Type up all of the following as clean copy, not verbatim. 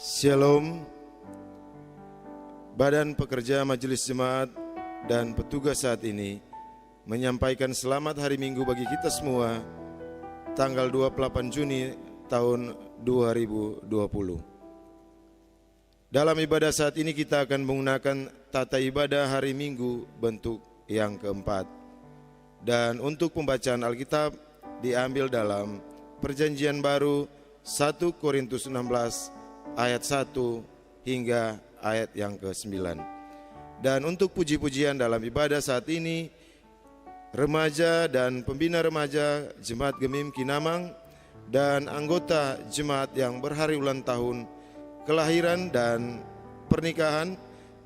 Shalom. Badan Pekerja Majelis Jemaat dan petugas saat ini menyampaikan selamat hari Minggu bagi kita semua, tanggal 28 Juni tahun 2020. Dalam ibadah saat ini kita akan menggunakan tata ibadah hari Minggu bentuk yang keempat. Dan untuk pembacaan Alkitab diambil dalam Perjanjian Baru 1 Korintus 16 ayat 1 hingga ayat yang ke-9. Dan untuk puji-pujian dalam ibadah saat ini, remaja dan pembina remaja Jemaat Gemim Kinamang dan anggota jemaat yang berhari ulang tahun kelahiran dan pernikahan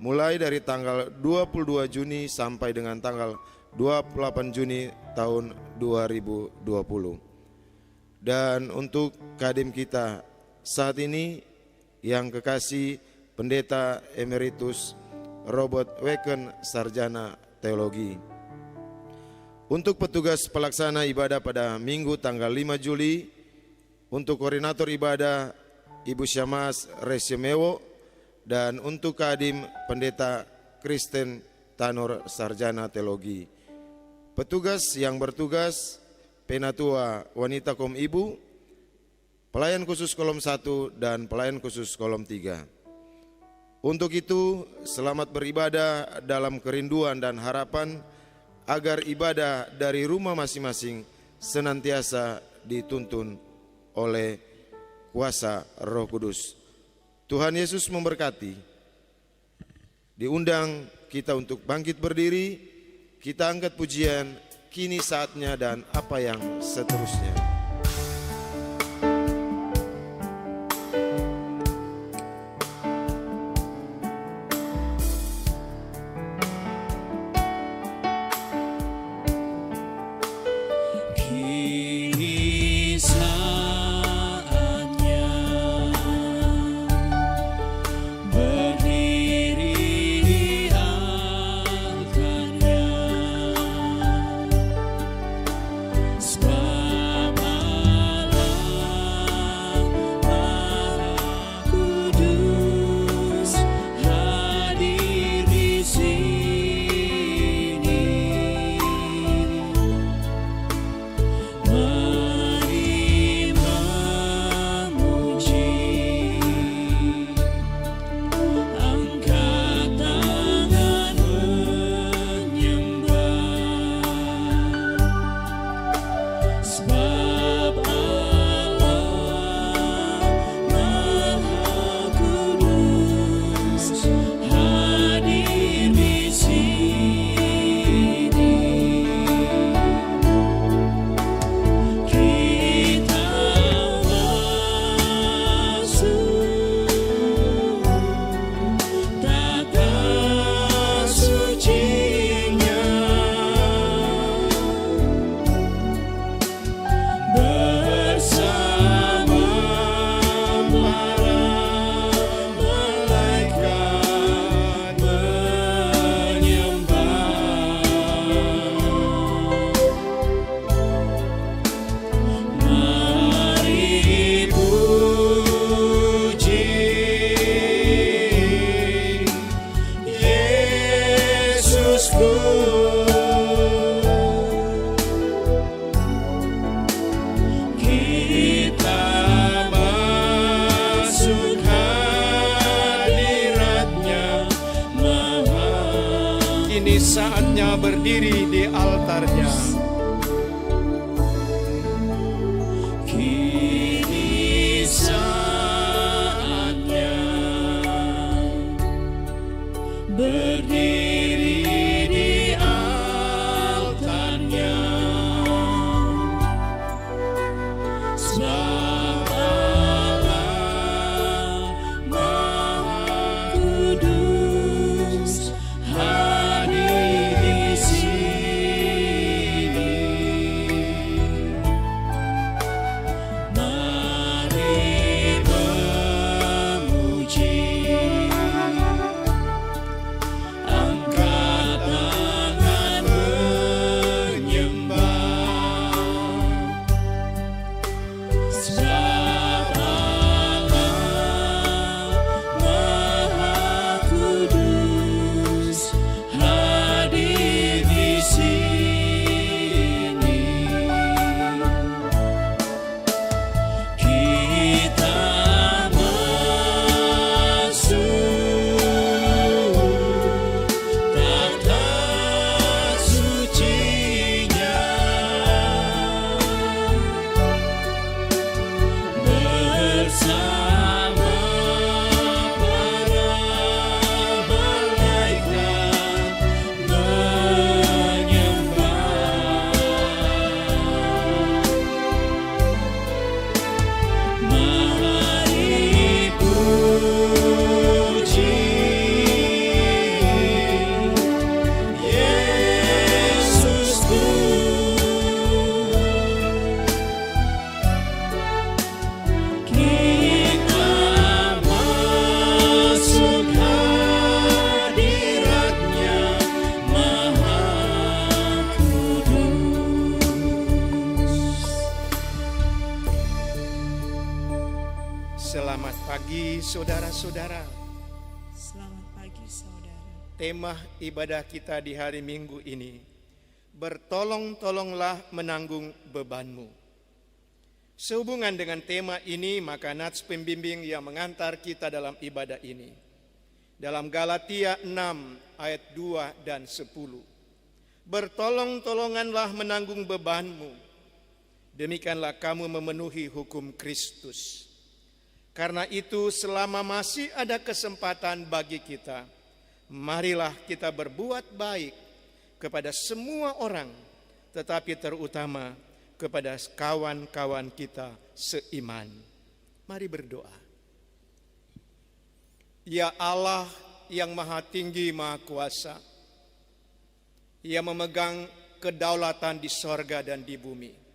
mulai dari tanggal 22 Juni sampai dengan tanggal 28 Juni tahun 2020. Dan untuk kadim kita saat ini yang kekasih Pendeta Emeritus Robert Weken, Sarjana Teologi. Untuk petugas pelaksana ibadah pada Minggu tanggal 5 Juli, untuk koordinator ibadah Ibu Syamas Resyemewo, dan untuk kadim Pendeta Kristen Tanur, Sarjana Teologi. Petugas yang bertugas Penatua Wanita Kaum Ibu, pelayan khusus kolom 1 dan pelayan khusus kolom 3. Untuk itu, selamat beribadah dalam kerinduan dan harapan agar ibadah dari rumah masing-masing senantiasa dituntun oleh kuasa Roh Kudus. Tuhan Yesus memberkati. Diundang kita untuk bangkit berdiri, kita angkat pujian, kini saatnya dan apa yang seterusnya. Saatnya berdiri di altarnya. Kini saatnya berdiri di altarnya. Sebab Allah Maha Kudus hadir di sini. Mari memuji. saudara-saudara, Selamat pagi saudara. tema ibadah kita di hari Minggu ini, bertolong-tolonglah menanggung bebanmu. Sehubungan dengan tema ini, maka nats pembimbing yang mengantar kita dalam ibadah ini. Dalam Galatia 6 ayat 2 dan 10. Bertolong-tolonganlah menanggung bebanmu, demikianlah kamu memenuhi hukum Kristus. Karena itu selama masih ada kesempatan bagi kita, marilah kita berbuat baik kepada semua orang, tetapi terutama kepada kawan-kawan kita seiman. Mari berdoa. Ya Allah yang maha tinggi, maha kuasa, yang memegang kedaulatan di sorga dan di bumi.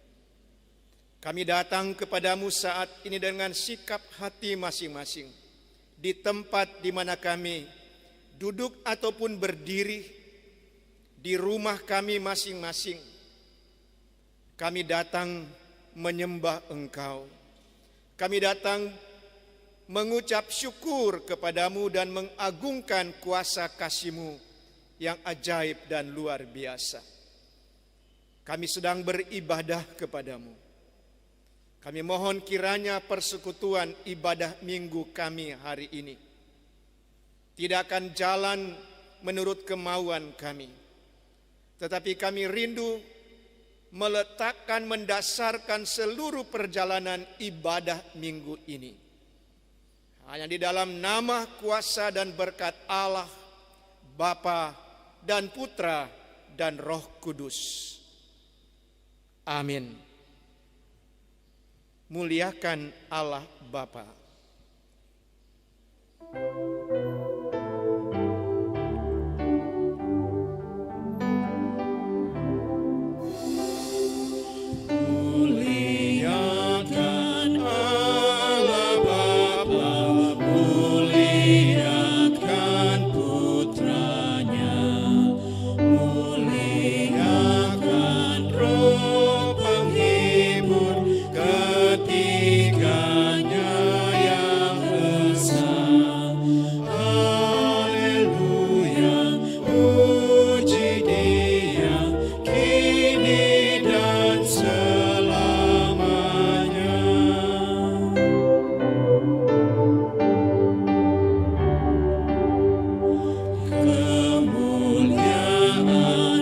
Kami datang kepadamu saat ini dengan sikap hati masing-masing, di tempat di mana kami duduk ataupun berdiri, di rumah kami masing-masing. Kami datang menyembah Engkau. Kami datang mengucap syukur kepadamu dan mengagungkan kuasa kasih-Mu yang ajaib dan luar biasa. Kami sedang beribadah kepadamu. Kami mohon kiranya persekutuan ibadah minggu kami hari ini tidak akan jalan menurut kemauan kami, tetapi kami rindu meletakkan, mendasarkan seluruh perjalanan ibadah minggu ini hanya di dalam nama, kuasa dan berkat Allah, Bapa dan Putra dan Roh Kudus. Amin. Muliakan Allah Bapa. Muliakan Allah Bapa, muliakan Putranya, muliakan Roh penghibur ketiganya yang esa. Haleluya, puji Dia kini dan selamanya. Kemuliaan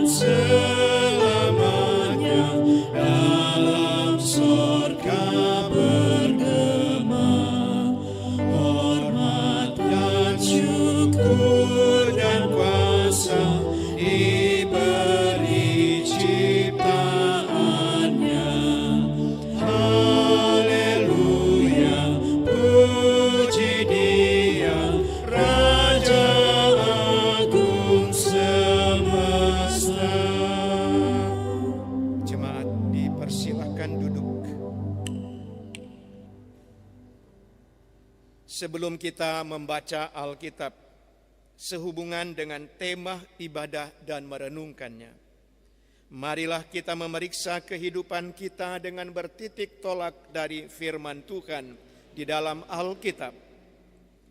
selamanya dalam sorga bergema, hormat dan syukur dan kuasa diberi ciptaannya. Haleluya, puji Dia, Raja Agung semesta. Jemaat dipersilahkan duduk. Sebelum kita membaca Alkitab sehubungan dengan tema ibadah dan merenungkannya, marilah kita memeriksa kehidupan kita dengan bertitik tolak dari firman Tuhan di dalam Alkitab.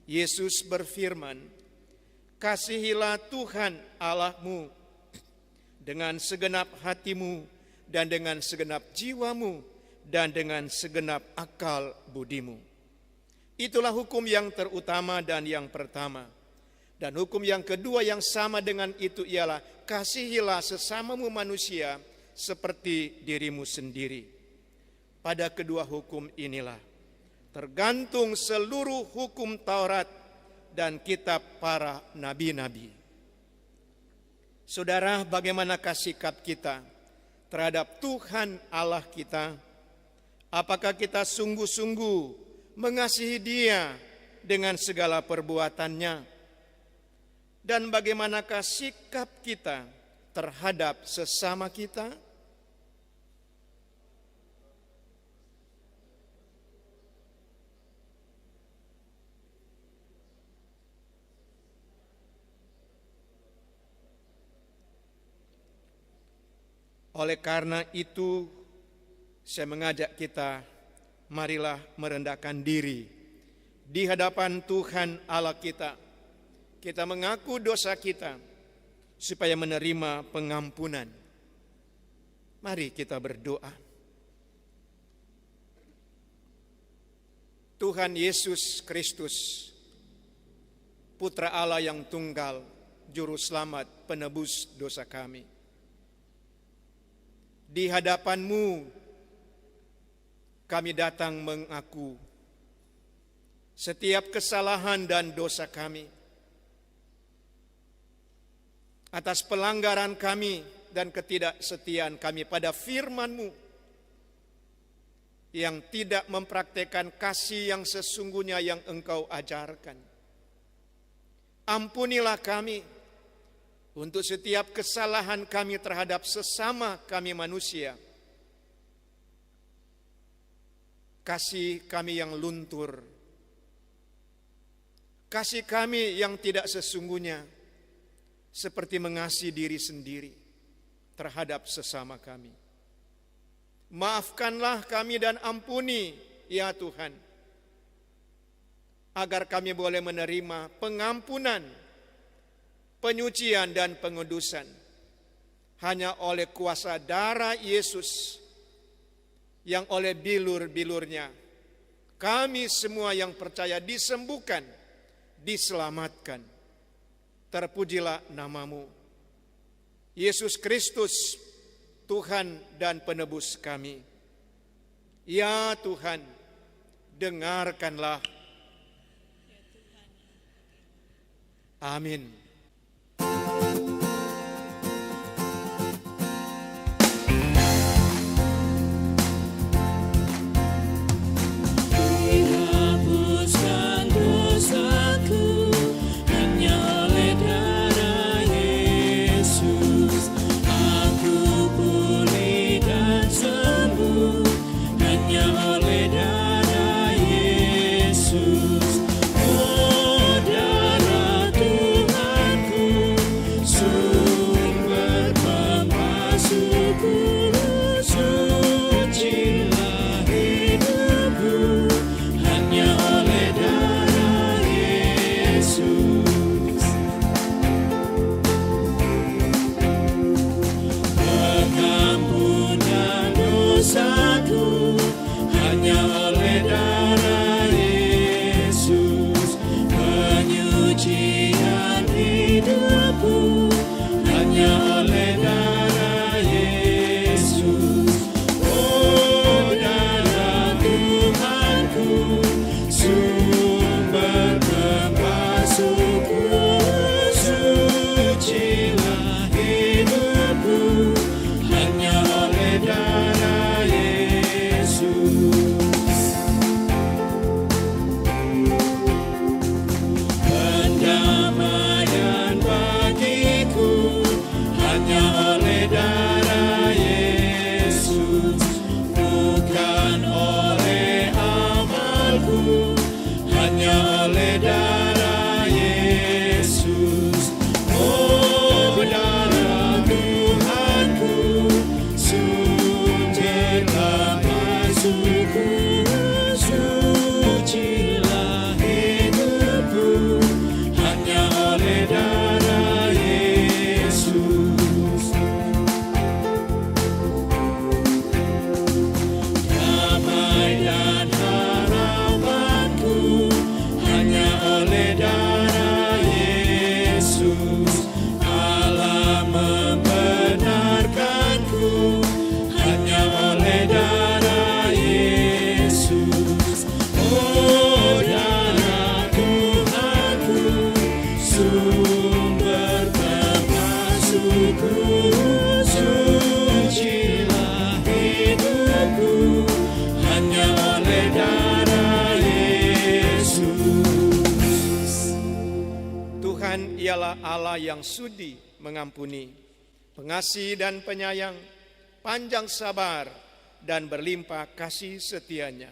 Yesus berfirman, "Kasihilah Tuhan Allahmu dengan segenap hatimu dan dengan segenap jiwamu dan dengan segenap akal budimu." Itulah hukum yang terutama dan yang pertama. Dan hukum yang kedua yang sama dengan itu ialah kasihilah sesamamu manusia seperti dirimu sendiri. Pada kedua hukum inilah tergantung seluruh hukum Taurat dan kitab para nabi-nabi. Saudara, bagaimanakah sikap kita terhadap Tuhan Allah kita? Apakah kita sungguh-sungguh mengasihi Dia dengan segala perbuatannya? Dan bagaimanakah sikap kita terhadap sesama kita? Oleh karena itu, saya mengajak kita, marilah merendahkan diri di hadapan Tuhan Allah kita. Kita mengaku dosa kita supaya menerima pengampunan. Mari kita berdoa. Tuhan Yesus Kristus, Putra Allah yang tunggal, Juru Selamat, penebus dosa kami. Di hadapan-Mu kami datang mengaku setiap kesalahan dan dosa kami. Atas pelanggaran kami dan ketidaksetiaan kami pada firman-Mu yang tidak mempraktekkan kasih yang sesungguhnya yang Engkau ajarkan. Ampunilah kami untuk setiap kesalahan kami terhadap sesama kami manusia. Kasih kami yang luntur, kasih kami yang tidak sesungguhnya, seperti mengasihi diri sendiri terhadap sesama kami. Maafkanlah kami dan ampuni, ya Tuhan, agar kami boleh menerima pengampunan, penyucian dan pengudusan hanya oleh kuasa darah Yesus, yang oleh bilur-bilurnya kami semua yang percaya disembuhkan, diselamatkan. Terpujilah nama-Mu, Yesus Kristus, Tuhan dan penebus kami. Ya Tuhan, dengarkanlah. Amin. Ialah Allah yang sudi mengampuni, pengasih dan penyayang, panjang sabar dan berlimpah kasih setia-Nya.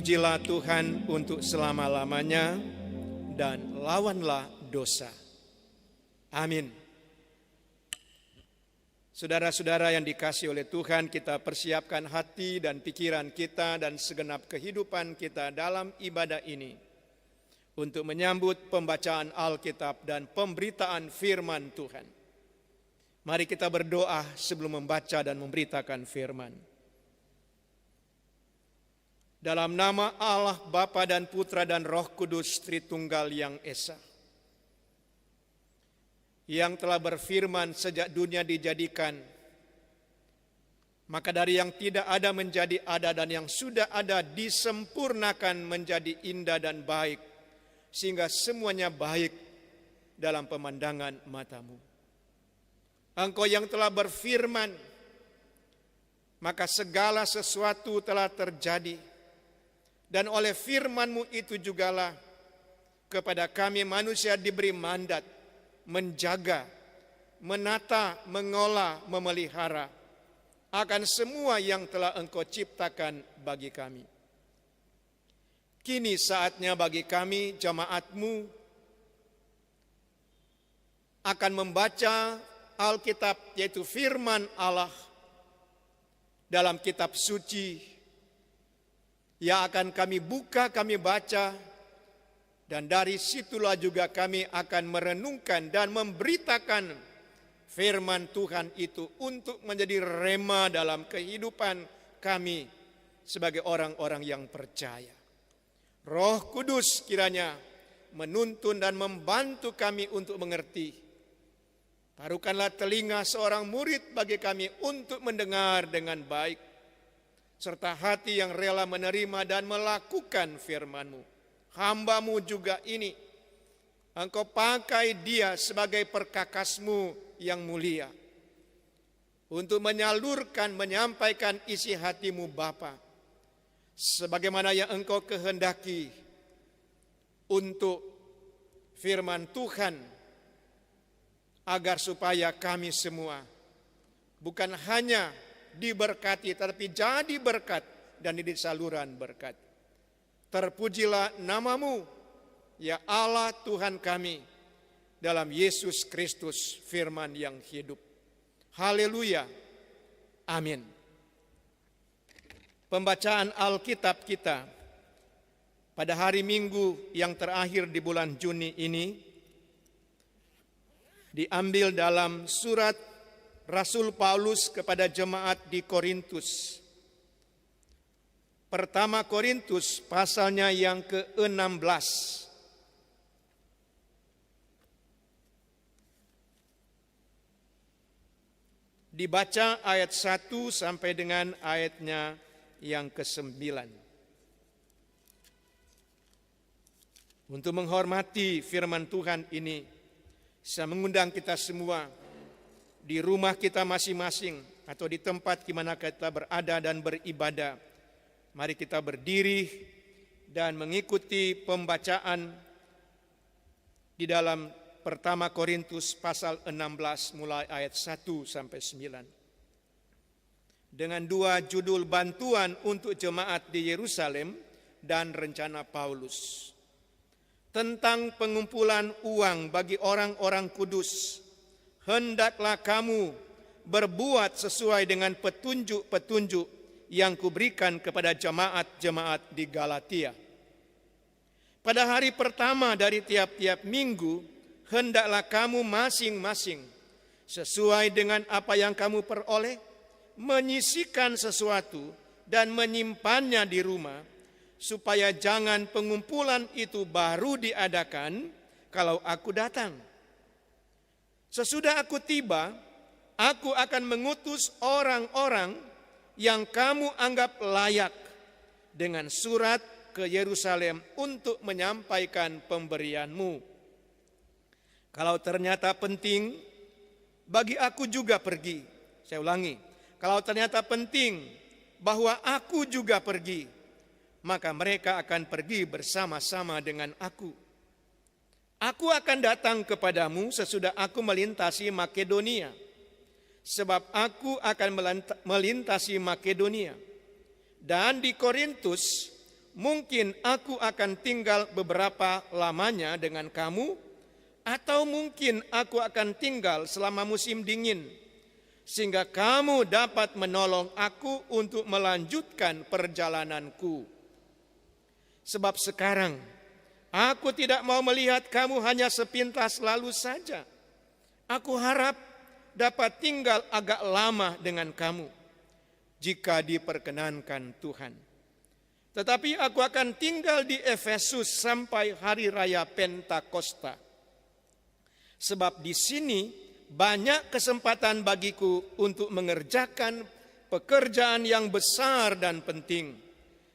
Terpujilah Tuhan untuk selama-lamanya, dan lawanlah dosa. Amin. Saudara-saudara yang dikasihi oleh Tuhan, kita persiapkan hati dan pikiran kita dan segenap kehidupan kita dalam ibadah ini untuk menyambut pembacaan Alkitab dan pemberitaan firman Tuhan. Mari kita berdoa sebelum membaca dan memberitakan firman. Dalam nama Allah Bapa dan Putra dan Roh Kudus Tritunggal yang Esa, yang telah berfirman sejak dunia dijadikan, maka dari yang tidak ada menjadi ada, dan yang sudah ada disempurnakan menjadi indah dan baik, sehingga semuanya baik dalam pemandangan matamu. Engkau yang telah berfirman, maka segala sesuatu telah terjadi. Dan oleh firman-Mu itu jugalah kepada kami manusia diberi mandat menjaga, menata, mengolah, memelihara akan semua yang telah Engkau ciptakan bagi kami. Kini saatnya bagi kami, jemaat-Mu, akan membaca Alkitab, yaitu firman Allah dalam kitab suci, yang akan kami buka, kami baca, dan dari situlah juga kami akan merenungkan dan memberitakan firman Tuhan itu untuk menjadi rema dalam kehidupan kami sebagai orang-orang yang percaya. Roh Kudus kiranya menuntun dan membantu kami untuk mengerti. Taruhkanlah telinga seorang murid bagi kami untuk mendengar dengan baik, serta hati yang rela menerima dan melakukan firman-Mu. Hamba-Mu juga ini, Engkau pakai dia sebagai perkakas-Mu yang mulia, untuk menyalurkan, menyampaikan isi hati-Mu Bapa, sebagaimana yang Engkau kehendaki untuk firman Tuhan, agar supaya kami semua bukan hanya diberkati, tetapi jadi berkat dan jadi saluran berkat. Terpujilah nama-Mu, ya Allah Tuhan kami, dalam Yesus Kristus firman yang hidup. Haleluya. Amin. Pembacaan Alkitab kita pada hari Minggu yang terakhir di bulan Juni ini diambil dalam surat Rasul Paulus kepada jemaat di Korintus. Pertama Korintus pasalnya yang ke-16. Dibaca ayat 1 sampai dengan ayatnya yang ke-9. Untuk menghormati firman Tuhan ini, saya mengundang kita semua di rumah kita masing-masing atau di tempat di mana kita berada dan beribadah. Mari kita berdiri dan mengikuti pembacaan di dalam pertama Korintus pasal 16 mulai ayat 1 sampai 9. Dengan dua judul, bantuan untuk jemaat di Yerusalem dan rencana Paulus. Tentang pengumpulan uang bagi orang-orang kudus, hendaklah kamu berbuat sesuai dengan petunjuk-petunjuk yang kuberikan kepada jemaat-jemaat di Galatia. Pada hari pertama dari tiap-tiap minggu, hendaklah kamu masing-masing sesuai dengan apa yang kamu peroleh, menyisihkan sesuatu dan menyimpannya di rumah, supaya jangan pengumpulan itu baru diadakan kalau aku datang. Sesudah aku tiba, aku akan mengutus orang-orang yang kamu anggap layak dengan surat ke Yerusalem untuk menyampaikan pemberianmu. Kalau ternyata penting, bagi aku juga pergi. Saya ulangi, kalau ternyata penting bahwa aku juga pergi, maka mereka akan pergi bersama-sama dengan aku. Aku akan datang kepadamu sesudah aku melintasi Makedonia, sebab aku akan melintasi Makedonia. Dan di Korintus, mungkin aku akan tinggal beberapa lamanya dengan kamu, atau mungkin aku akan tinggal selama musim dingin, sehingga kamu dapat menolong aku untuk melanjutkan perjalananku. Sebab sekarang aku tidak mau melihat kamu hanya sepintas lalu saja. Aku harap dapat tinggal agak lama dengan kamu, jika diperkenankan Tuhan. Tetapi aku akan tinggal di Efesus sampai hari raya Pentakosta. Sebab di sini banyak kesempatan bagiku untuk mengerjakan pekerjaan yang besar dan penting,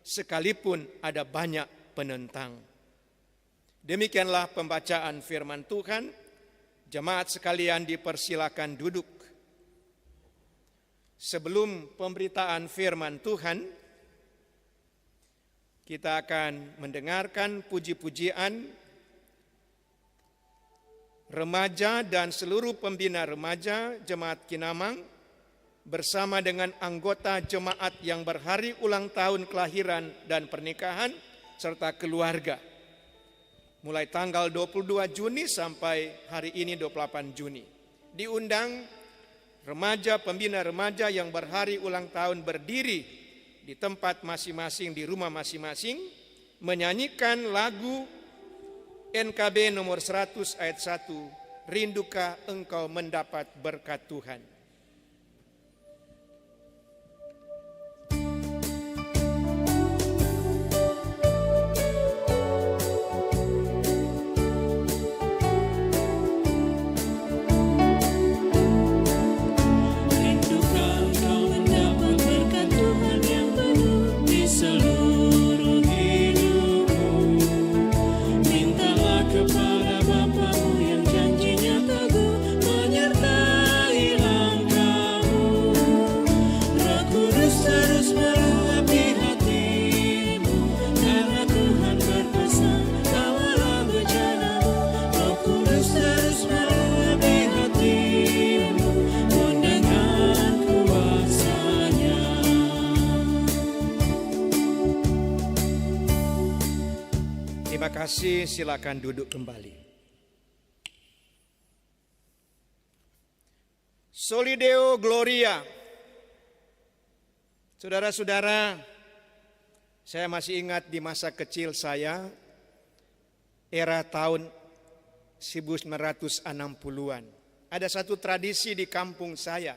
sekalipun ada banyak penentang. Demikianlah pembacaan firman Tuhan. Jemaat sekalian dipersilakan duduk. Sebelum pemberitaan firman Tuhan, kita akan mendengarkan puji-pujian remaja dan seluruh pembina remaja Jemaat Kinamang bersama dengan anggota jemaat yang berhari ulang tahun kelahiran dan pernikahan serta keluarga. Mulai tanggal 22 Juni sampai hari ini 28 Juni. Diundang remaja, pembina remaja yang berhari ulang tahun berdiri di tempat masing-masing, di rumah masing-masing, menyanyikan lagu NKB nomor 100 ayat 1, Rindukah engkau mendapat berkat Tuhan. Terima kasih, silakan duduk kembali. Soli Deo Gloria. Saudara-saudara, saya masih ingat di masa kecil saya, era tahun 1960-an. Ada satu tradisi di kampung saya,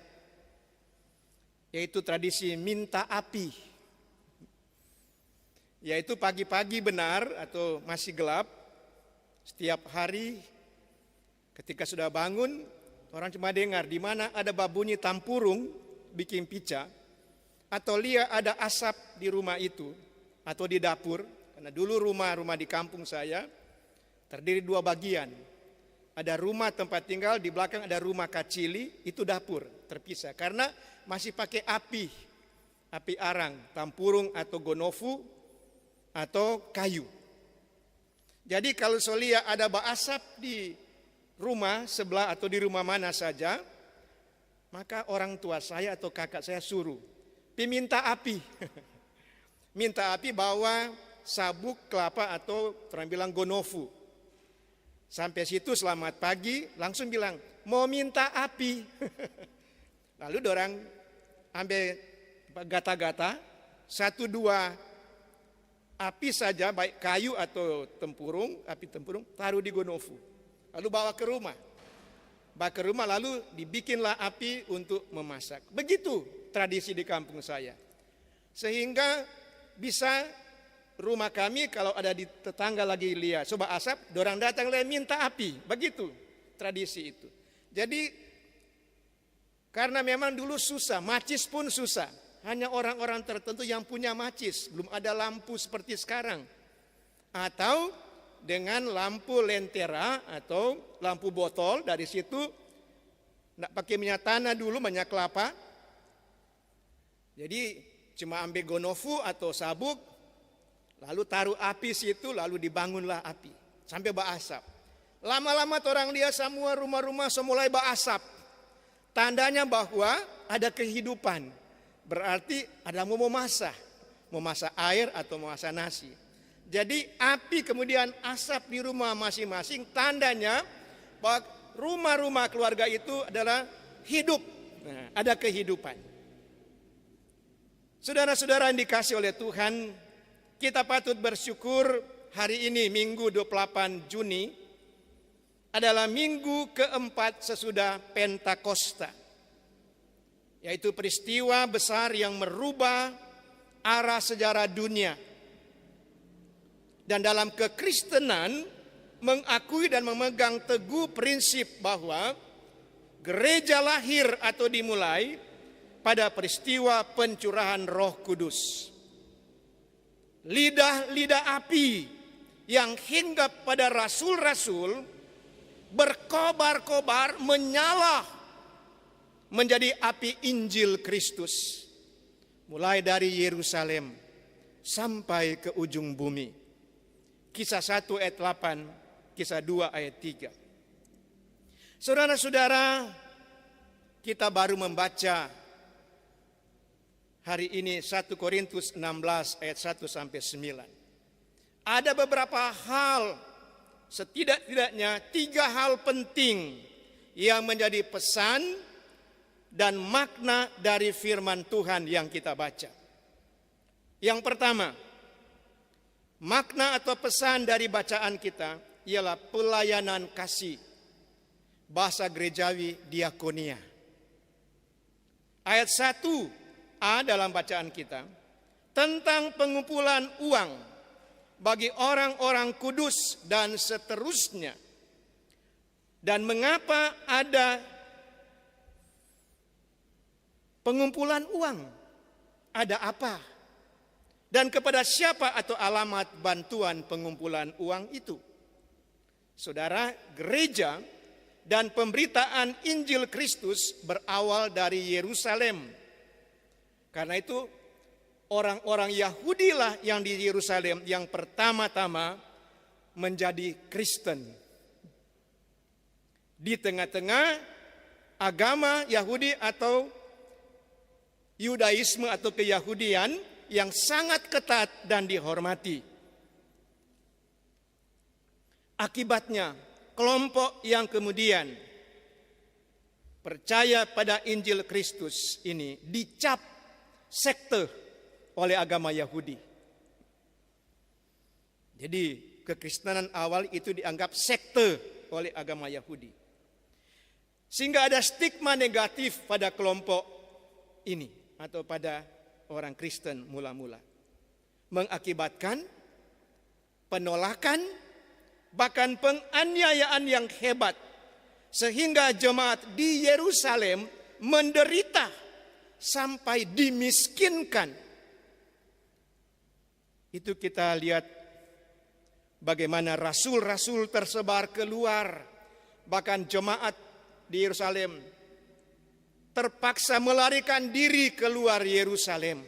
yaitu tradisi minta api. Yaitu pagi-pagi benar atau masih gelap, setiap hari ketika sudah bangun, orang cuma dengar di mana ada babunyi tampurung bikin pica, atau lihat ada asap di rumah itu atau di dapur. Karena dulu rumah-rumah di kampung saya terdiri dua bagian. Ada rumah tempat tinggal, di belakang ada rumah kacili, itu dapur terpisah. Karena masih pakai api arang, tampurung atau gonofu, atau kayu. Jadi kalau solia ada asap di rumah sebelah atau di rumah mana saja, maka orang tua saya atau kakak saya suruh, minta api. Minta api bawa sabuk kelapa atau orang bilang gonofu. Sampai situ selamat pagi, langsung bilang mau minta api. Lalu dorang ambil gata-gata, 1-2 api saja, baik kayu atau tempurung, api tempurung, taruh di gonofu. Lalu bawa ke rumah. Bawa ke rumah lalu dibikinlah api untuk memasak. Begitu tradisi di kampung saya. Sehingga bisa rumah kami kalau ada di tetangga lagi lihat coba asap, dorang datang lagi minta api. Begitu tradisi itu. Jadi karena memang dulu susah, macis pun susah. Hanya orang-orang tertentu yang punya macis, belum ada lampu seperti sekarang. Atau dengan lampu lentera atau lampu botol, dari situ tidak pakai minyak tanah dulu, minyak kelapa. Jadi cuma ambil gonofu atau sabuk, lalu taruh api situ, lalu dibangunlah api sampai berasap. Lama-lama orang lihat semua rumah-rumah mulai berasap. Tandanya bahwa ada kehidupan. Berarti ada mau masak. memasak air atau memasak nasi. Jadi api kemudian asap di rumah masing-masing, tandanya bahwa rumah-rumah keluarga itu adalah hidup, ada kehidupan. Saudara-saudara yang dikasihi oleh Tuhan, kita patut bersyukur hari ini Minggu 28 Juni adalah minggu keempat sesudah Pentakosta, yaitu peristiwa besar yang merubah arah sejarah dunia. Dan dalam kekristenan mengakui dan memegang teguh prinsip bahwa gereja lahir atau dimulai pada peristiwa pencurahan Roh Kudus. Lidah-lidah api yang hinggap pada rasul-rasul berkobar-kobar menyala menjadi api Injil Kristus, mulai dari Yerusalem sampai ke ujung bumi. Kisah 1 ayat 8, Kisah 2 ayat 3. Saudara-saudara, kita baru membaca hari ini 1 Korintus 16 ayat 1 sampai 9. Ada beberapa hal, setidak-tidaknya 3 hal penting yang menjadi pesan dan makna dari firman Tuhan yang kita baca. Yang pertama, makna atau pesan dari bacaan kita ialah pelayanan kasih. Bahasa gerejawi diakonia. Ayat 1a dalam bacaan kita tentang pengumpulan uang bagi orang-orang kudus dan seterusnya. Dan mengapa ada pengumpulan uang? Ada apa? Dan kepada siapa atau alamat bantuan pengumpulan uang itu? Saudara, gereja dan pemberitaan Injil Kristus berawal dari Yerusalem. Karena itu orang-orang Yahudi lah yang di Yerusalem yang pertama-tama menjadi Kristen. Di tengah-tengah agama Yahudi atau Yudaisme atau keyahudian yang sangat ketat dan dihormati. Akibatnya, kelompok yang kemudian percaya pada Injil Kristus ini dicap sekte oleh agama Yahudi. Jadi, kekristenan awal itu dianggap sekte oleh agama Yahudi. Sehingga ada stigma negatif pada kelompok ini atau pada orang Kristen mula-mula, mengakibatkan penolakan, bahkan penganiayaan yang hebat, sehingga jemaat di Yerusalem menderita sampai dimiskinkan. Itu kita lihat bagaimana rasul-rasul tersebar keluar, bahkan jemaat di Yerusalem terpaksa melarikan diri keluar Yerusalem.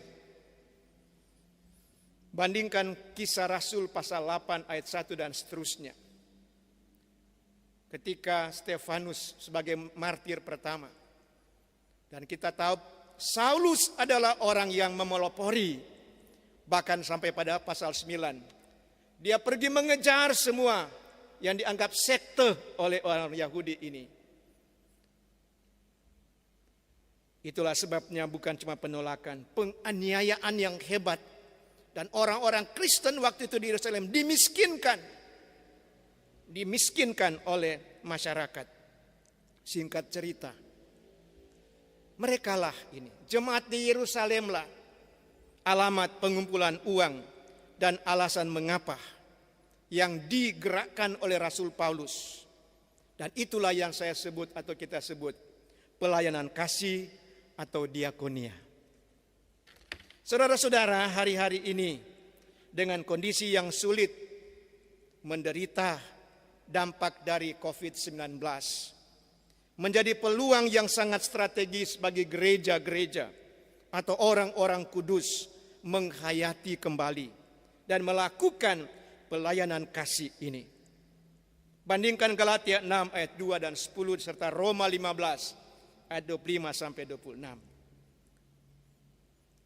Bandingkan Kisah Rasul pasal 8 ayat 1 dan seterusnya. Ketika Stefanus sebagai martir pertama. Dan kita tahu Saulus adalah orang yang memelopori. Bahkan sampai pada pasal 9. Dia pergi mengejar semua yang dianggap sekte oleh orang Yahudi ini. Itulah sebabnya bukan cuma penolakan, penganiayaan yang hebat. Dan orang-orang Kristen waktu itu di Yerusalem dimiskinkan oleh masyarakat. Singkat cerita, merekalah ini, jemaat di Yerusalem lah alamat pengumpulan uang dan alasan mengapa yang digerakkan oleh Rasul Paulus. Dan itulah yang saya sebut atau kita sebut pelayanan kasih atau diakonia. Saudara-saudara, hari-hari ini dengan kondisi yang sulit, menderita dampak dari COVID-19, menjadi peluang yang sangat strategis bagi gereja-gereja atau orang-orang kudus menghayati kembali dan melakukan pelayanan kasih ini. Bandingkan Galatia 6 ayat 2 dan 10 serta Roma 15 ayat 25 sampai 26.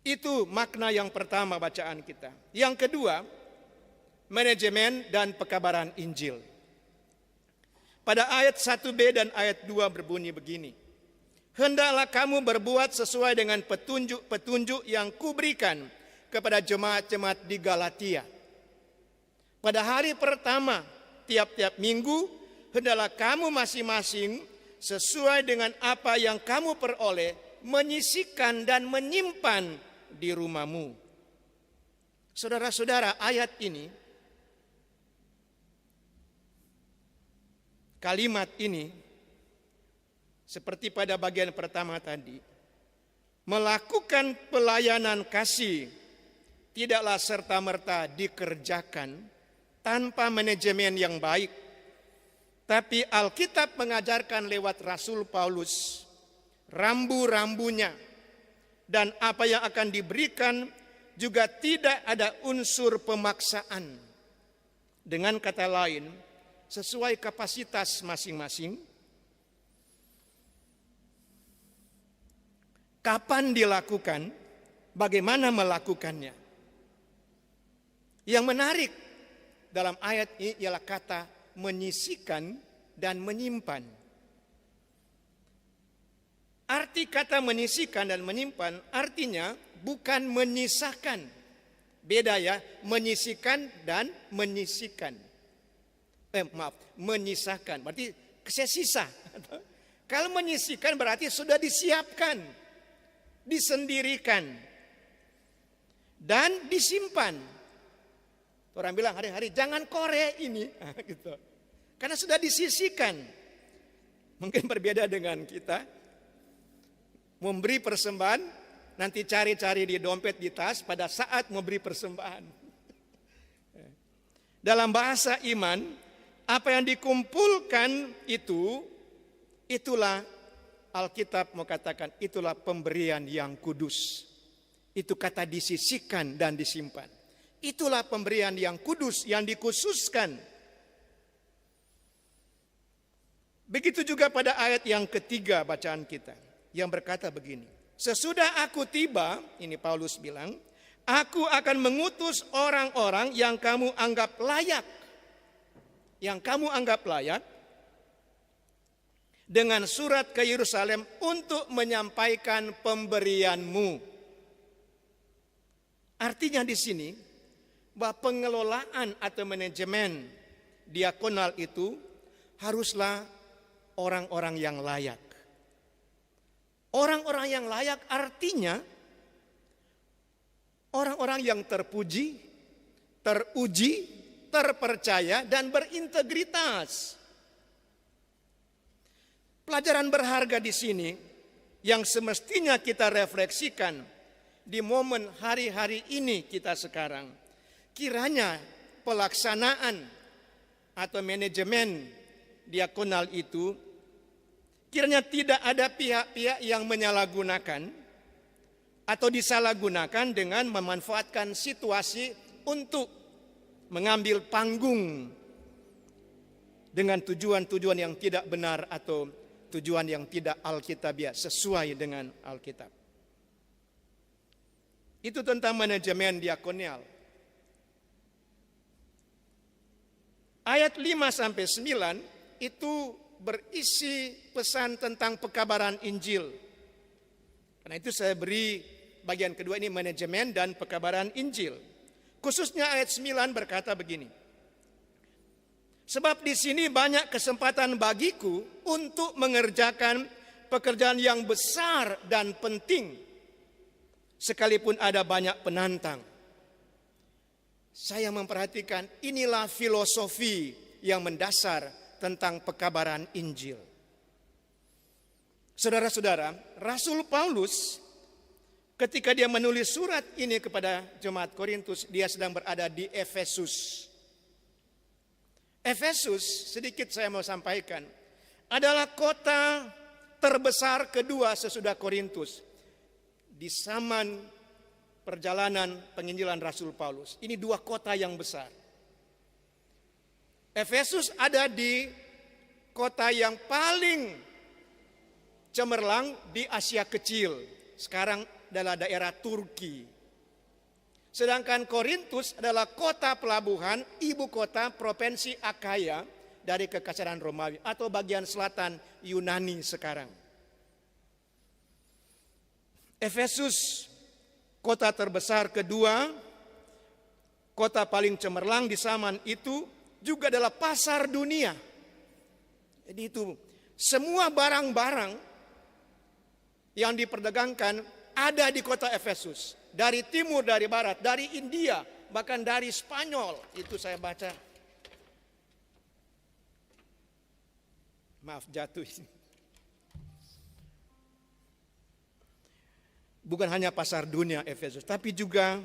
Itu makna yang pertama bacaan kita. Yang kedua, manajemen dan pekabaran Injil. Pada ayat 1b dan ayat 2 berbunyi begini. Hendaklah kamu berbuat sesuai dengan petunjuk-petunjuk yang kuberikan kepada jemaat-jemaat di Galatia. Pada hari pertama tiap-tiap minggu, hendaklah kamu masing-masing sesuai dengan apa yang kamu peroleh, menyisihkan dan menyimpan di rumahmu. Saudara-saudara, ayat ini, kalimat ini, seperti pada bagian pertama tadi, melakukan pelayanan kasih tidaklah serta-merta dikerjakan tanpa manajemen yang baik. Tapi Alkitab mengajarkan lewat Rasul Paulus rambu-rambunya, dan apa yang akan diberikan juga tidak ada unsur pemaksaan. Dengan kata lain, sesuai kapasitas masing-masing. Kapan dilakukan, bagaimana melakukannya. Yang menarik dalam ayat ini ialah kata menyisihkan dan menyimpan. Arti kata menyisihkan dan menyimpan artinya bukan menyisakan. Beda ya, menyisihkan dan menyisihkan. Menyisakan berarti sisa. Kalau menyisihkan berarti sudah disiapkan, disendirikan, dan disimpan. Orang bilang hari-hari jangan korek ini, gitu. Karena sudah disisihkan. Mungkin berbeda dengan kita, memberi persembahan, nanti cari-cari di dompet, di tas pada saat memberi persembahan. Dalam bahasa iman, apa yang dikumpulkan itulah Alkitab mau katakan, itulah pemberian yang kudus. Itu kata disisihkan dan disimpan. Itulah pemberian yang kudus, yang dikhususkan. Begitu juga pada ayat yang ketiga bacaan kita, yang berkata begini. Sesudah aku tiba, ini Paulus bilang, aku akan mengutus orang-orang yang kamu anggap layak. Yang kamu anggap layak, dengan surat ke Yerusalem untuk menyampaikan pemberianmu. Artinya di sini bahwa pengelolaan atau manajemen diakonal itu haruslah orang-orang yang layak. Orang-orang yang layak artinya orang-orang yang terpuji, teruji, terpercaya dan berintegritas. Pelajaran berharga di sini yang semestinya kita refleksikan di momen hari-hari ini kita sekarang. Kiranya pelaksanaan atau manajemen diakonal itu kiranya tidak ada pihak-pihak yang menyalahgunakan atau disalahgunakan dengan memanfaatkan situasi untuk mengambil panggung dengan tujuan-tujuan yang tidak benar atau tujuan yang tidak alkitabiah, sesuai dengan Alkitab. Itu tentang manajemen diakonial. Ayat 5-9 itu berisi pesan tentang pekabaran Injil. Karena itu saya beri bagian kedua ini, manajemen dan pekabaran Injil. Khususnya ayat 9 berkata begini. Sebab di sini banyak kesempatan bagiku untuk mengerjakan pekerjaan yang besar dan penting, sekalipun ada banyak penantang. Saya memperhatikan inilah filosofi yang mendasar tentang pekabaran Injil. Saudara-saudara, Rasul Paulus ketika dia menulis surat ini kepada jemaat Korintus, dia sedang berada di Efesus. Efesus, sedikit saya mau sampaikan, adalah kota terbesar kedua sesudah Korintus di zaman perjalanan penginjilan Rasul Paulus. Ini dua kota yang besar. Efesus ada di kota yang paling cemerlang di Asia Kecil. Sekarang adalah daerah Turki. Sedangkan Korintus adalah kota pelabuhan, ibu kota provinsi Akhaia dari Kekaisaran Romawi atau bagian selatan Yunani sekarang. Efesus, kota terbesar kedua, kota paling cemerlang di zaman itu, juga adalah pasar dunia. Jadi itu semua barang-barang yang diperdagangkan ada di kota Efesus. Dari timur, dari barat, dari India, bahkan dari Spanyol. Itu saya baca. Maaf jatuh. Bukan hanya pasar dunia Efesus, tapi juga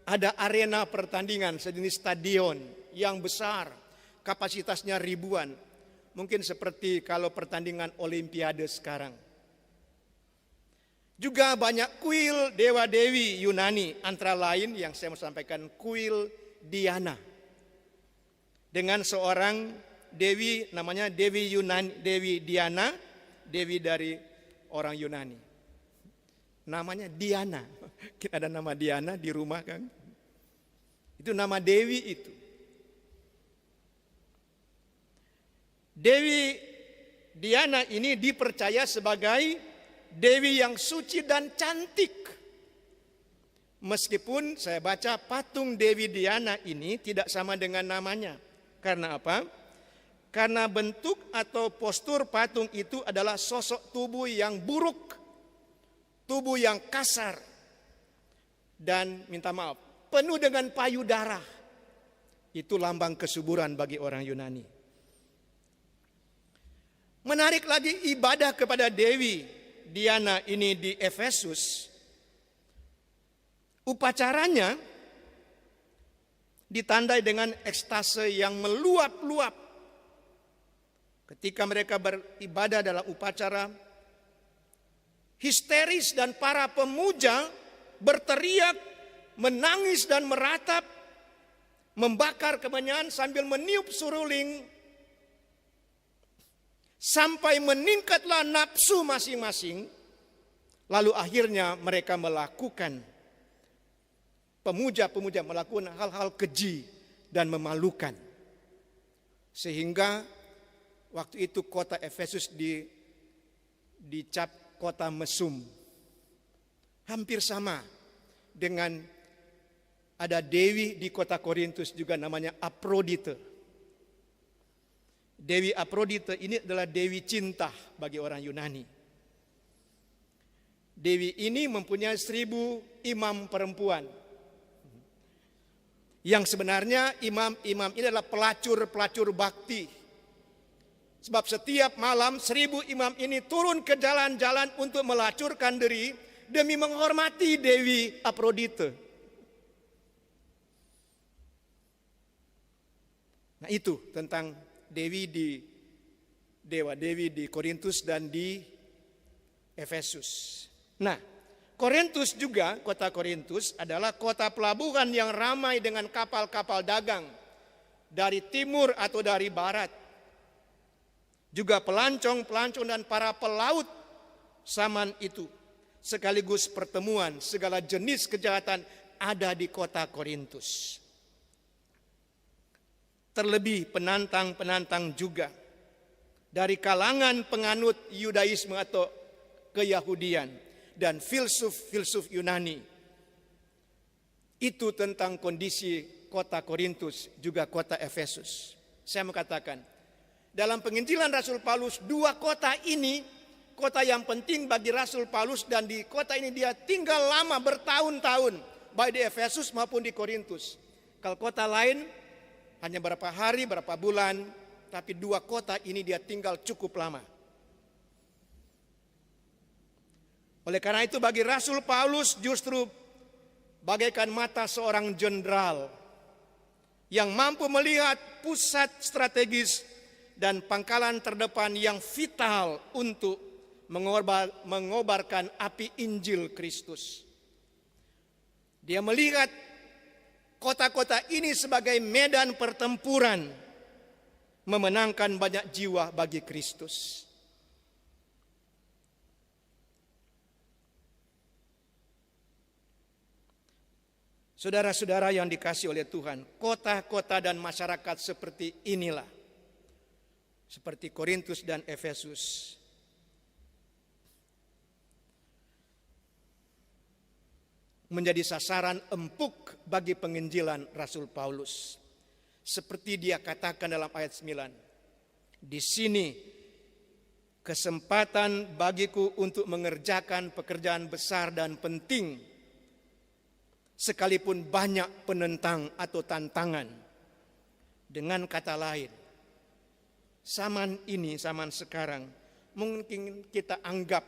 ada arena pertandingan sejenis stadion yang besar, kapasitasnya ribuan. Mungkin seperti kalau pertandingan Olimpiade sekarang. Juga banyak kuil dewa-dewi Yunani, antara lain yang saya mau sampaikan kuil Diana. Dengan seorang dewi namanya Dewi Yunani, Dewi Diana, dewi dari orang Yunani. Namanya Diana. Kita ada nama Diana di rumah kan? Itu nama dewi itu. Dewi Diana ini dipercaya sebagai dewi yang suci dan cantik. Meskipun saya baca patung Dewi Diana ini tidak sama dengan namanya. Karena apa? Karena bentuk atau postur patung itu adalah sosok tubuh yang buruk, tubuh yang kasar, dan minta maaf, penuh dengan payudara. Itu lambang kesuburan bagi orang Yunani. Menarik lagi ibadah kepada Dewi Diana ini di Efesus, upacaranya ditandai dengan ekstase yang meluap-luap. Ketika mereka beribadah dalam upacara, histeris dan para pemuja berteriak, menangis dan meratap, membakar kemenyan sambil meniup suruling, sampai meningkatlah nafsu masing-masing. Lalu akhirnya mereka melakukan, pemuja-pemuja melakukan hal-hal keji dan memalukan. Sehingga waktu itu kota Efesus dicap kota mesum. Hampir sama dengan ada dewi di kota Korintus juga namanya Afrodite. Dewi Afrodite ini adalah dewi cinta bagi orang Yunani. Dewi ini mempunyai 1000 imam perempuan. Yang sebenarnya imam-imam ini adalah pelacur-pelacur bakti. Sebab setiap malam 1000 imam ini turun ke jalan-jalan untuk melacurkan diri demi menghormati Dewi Afrodite. Nah itu tentang dewa-dewi di Korintus dan di Efesus. Nah, Korintus juga, kota Korintus adalah kota pelabuhan yang ramai dengan kapal-kapal dagang dari timur atau dari barat. Juga pelancong-pelancong dan para pelaut zaman itu. Sekaligus pertemuan segala jenis kejahatan ada di kota Korintus. Terlebih penantang-penantang juga dari kalangan penganut Yudaisme atau keyahudian dan filsuf-filsuf Yunani. Itu tentang kondisi kota Korintus juga kota Efesus. Saya mau katakan, dalam penginjilan Rasul Paulus, 2 kota ini kota yang penting bagi Rasul Paulus, dan di kota ini dia tinggal lama bertahun-tahun, baik di Efesus maupun di Korintus. Kalau kota lain hanya berapa hari, berapa bulan, tapi 2 kota ini dia tinggal cukup lama. Oleh karena itu bagi Rasul Paulus justru bagaikan mata seorang jenderal yang mampu melihat pusat strategis dan pangkalan terdepan yang vital untuk mengobarkan api Injil Kristus. Dia melihat kota-kota ini sebagai medan pertempuran memenangkan banyak jiwa bagi Kristus. Saudara-saudara yang dikasihi oleh Tuhan, kota-kota dan masyarakat seperti inilah, seperti Korintus dan Efesus, menjadi sasaran empuk bagi penginjilan Rasul Paulus. Seperti dia katakan dalam ayat 9, di sini kesempatan bagiku untuk mengerjakan pekerjaan besar dan penting, sekalipun banyak penentang atau tantangan. Dengan kata lain, zaman ini, zaman sekarang, mungkin kita anggap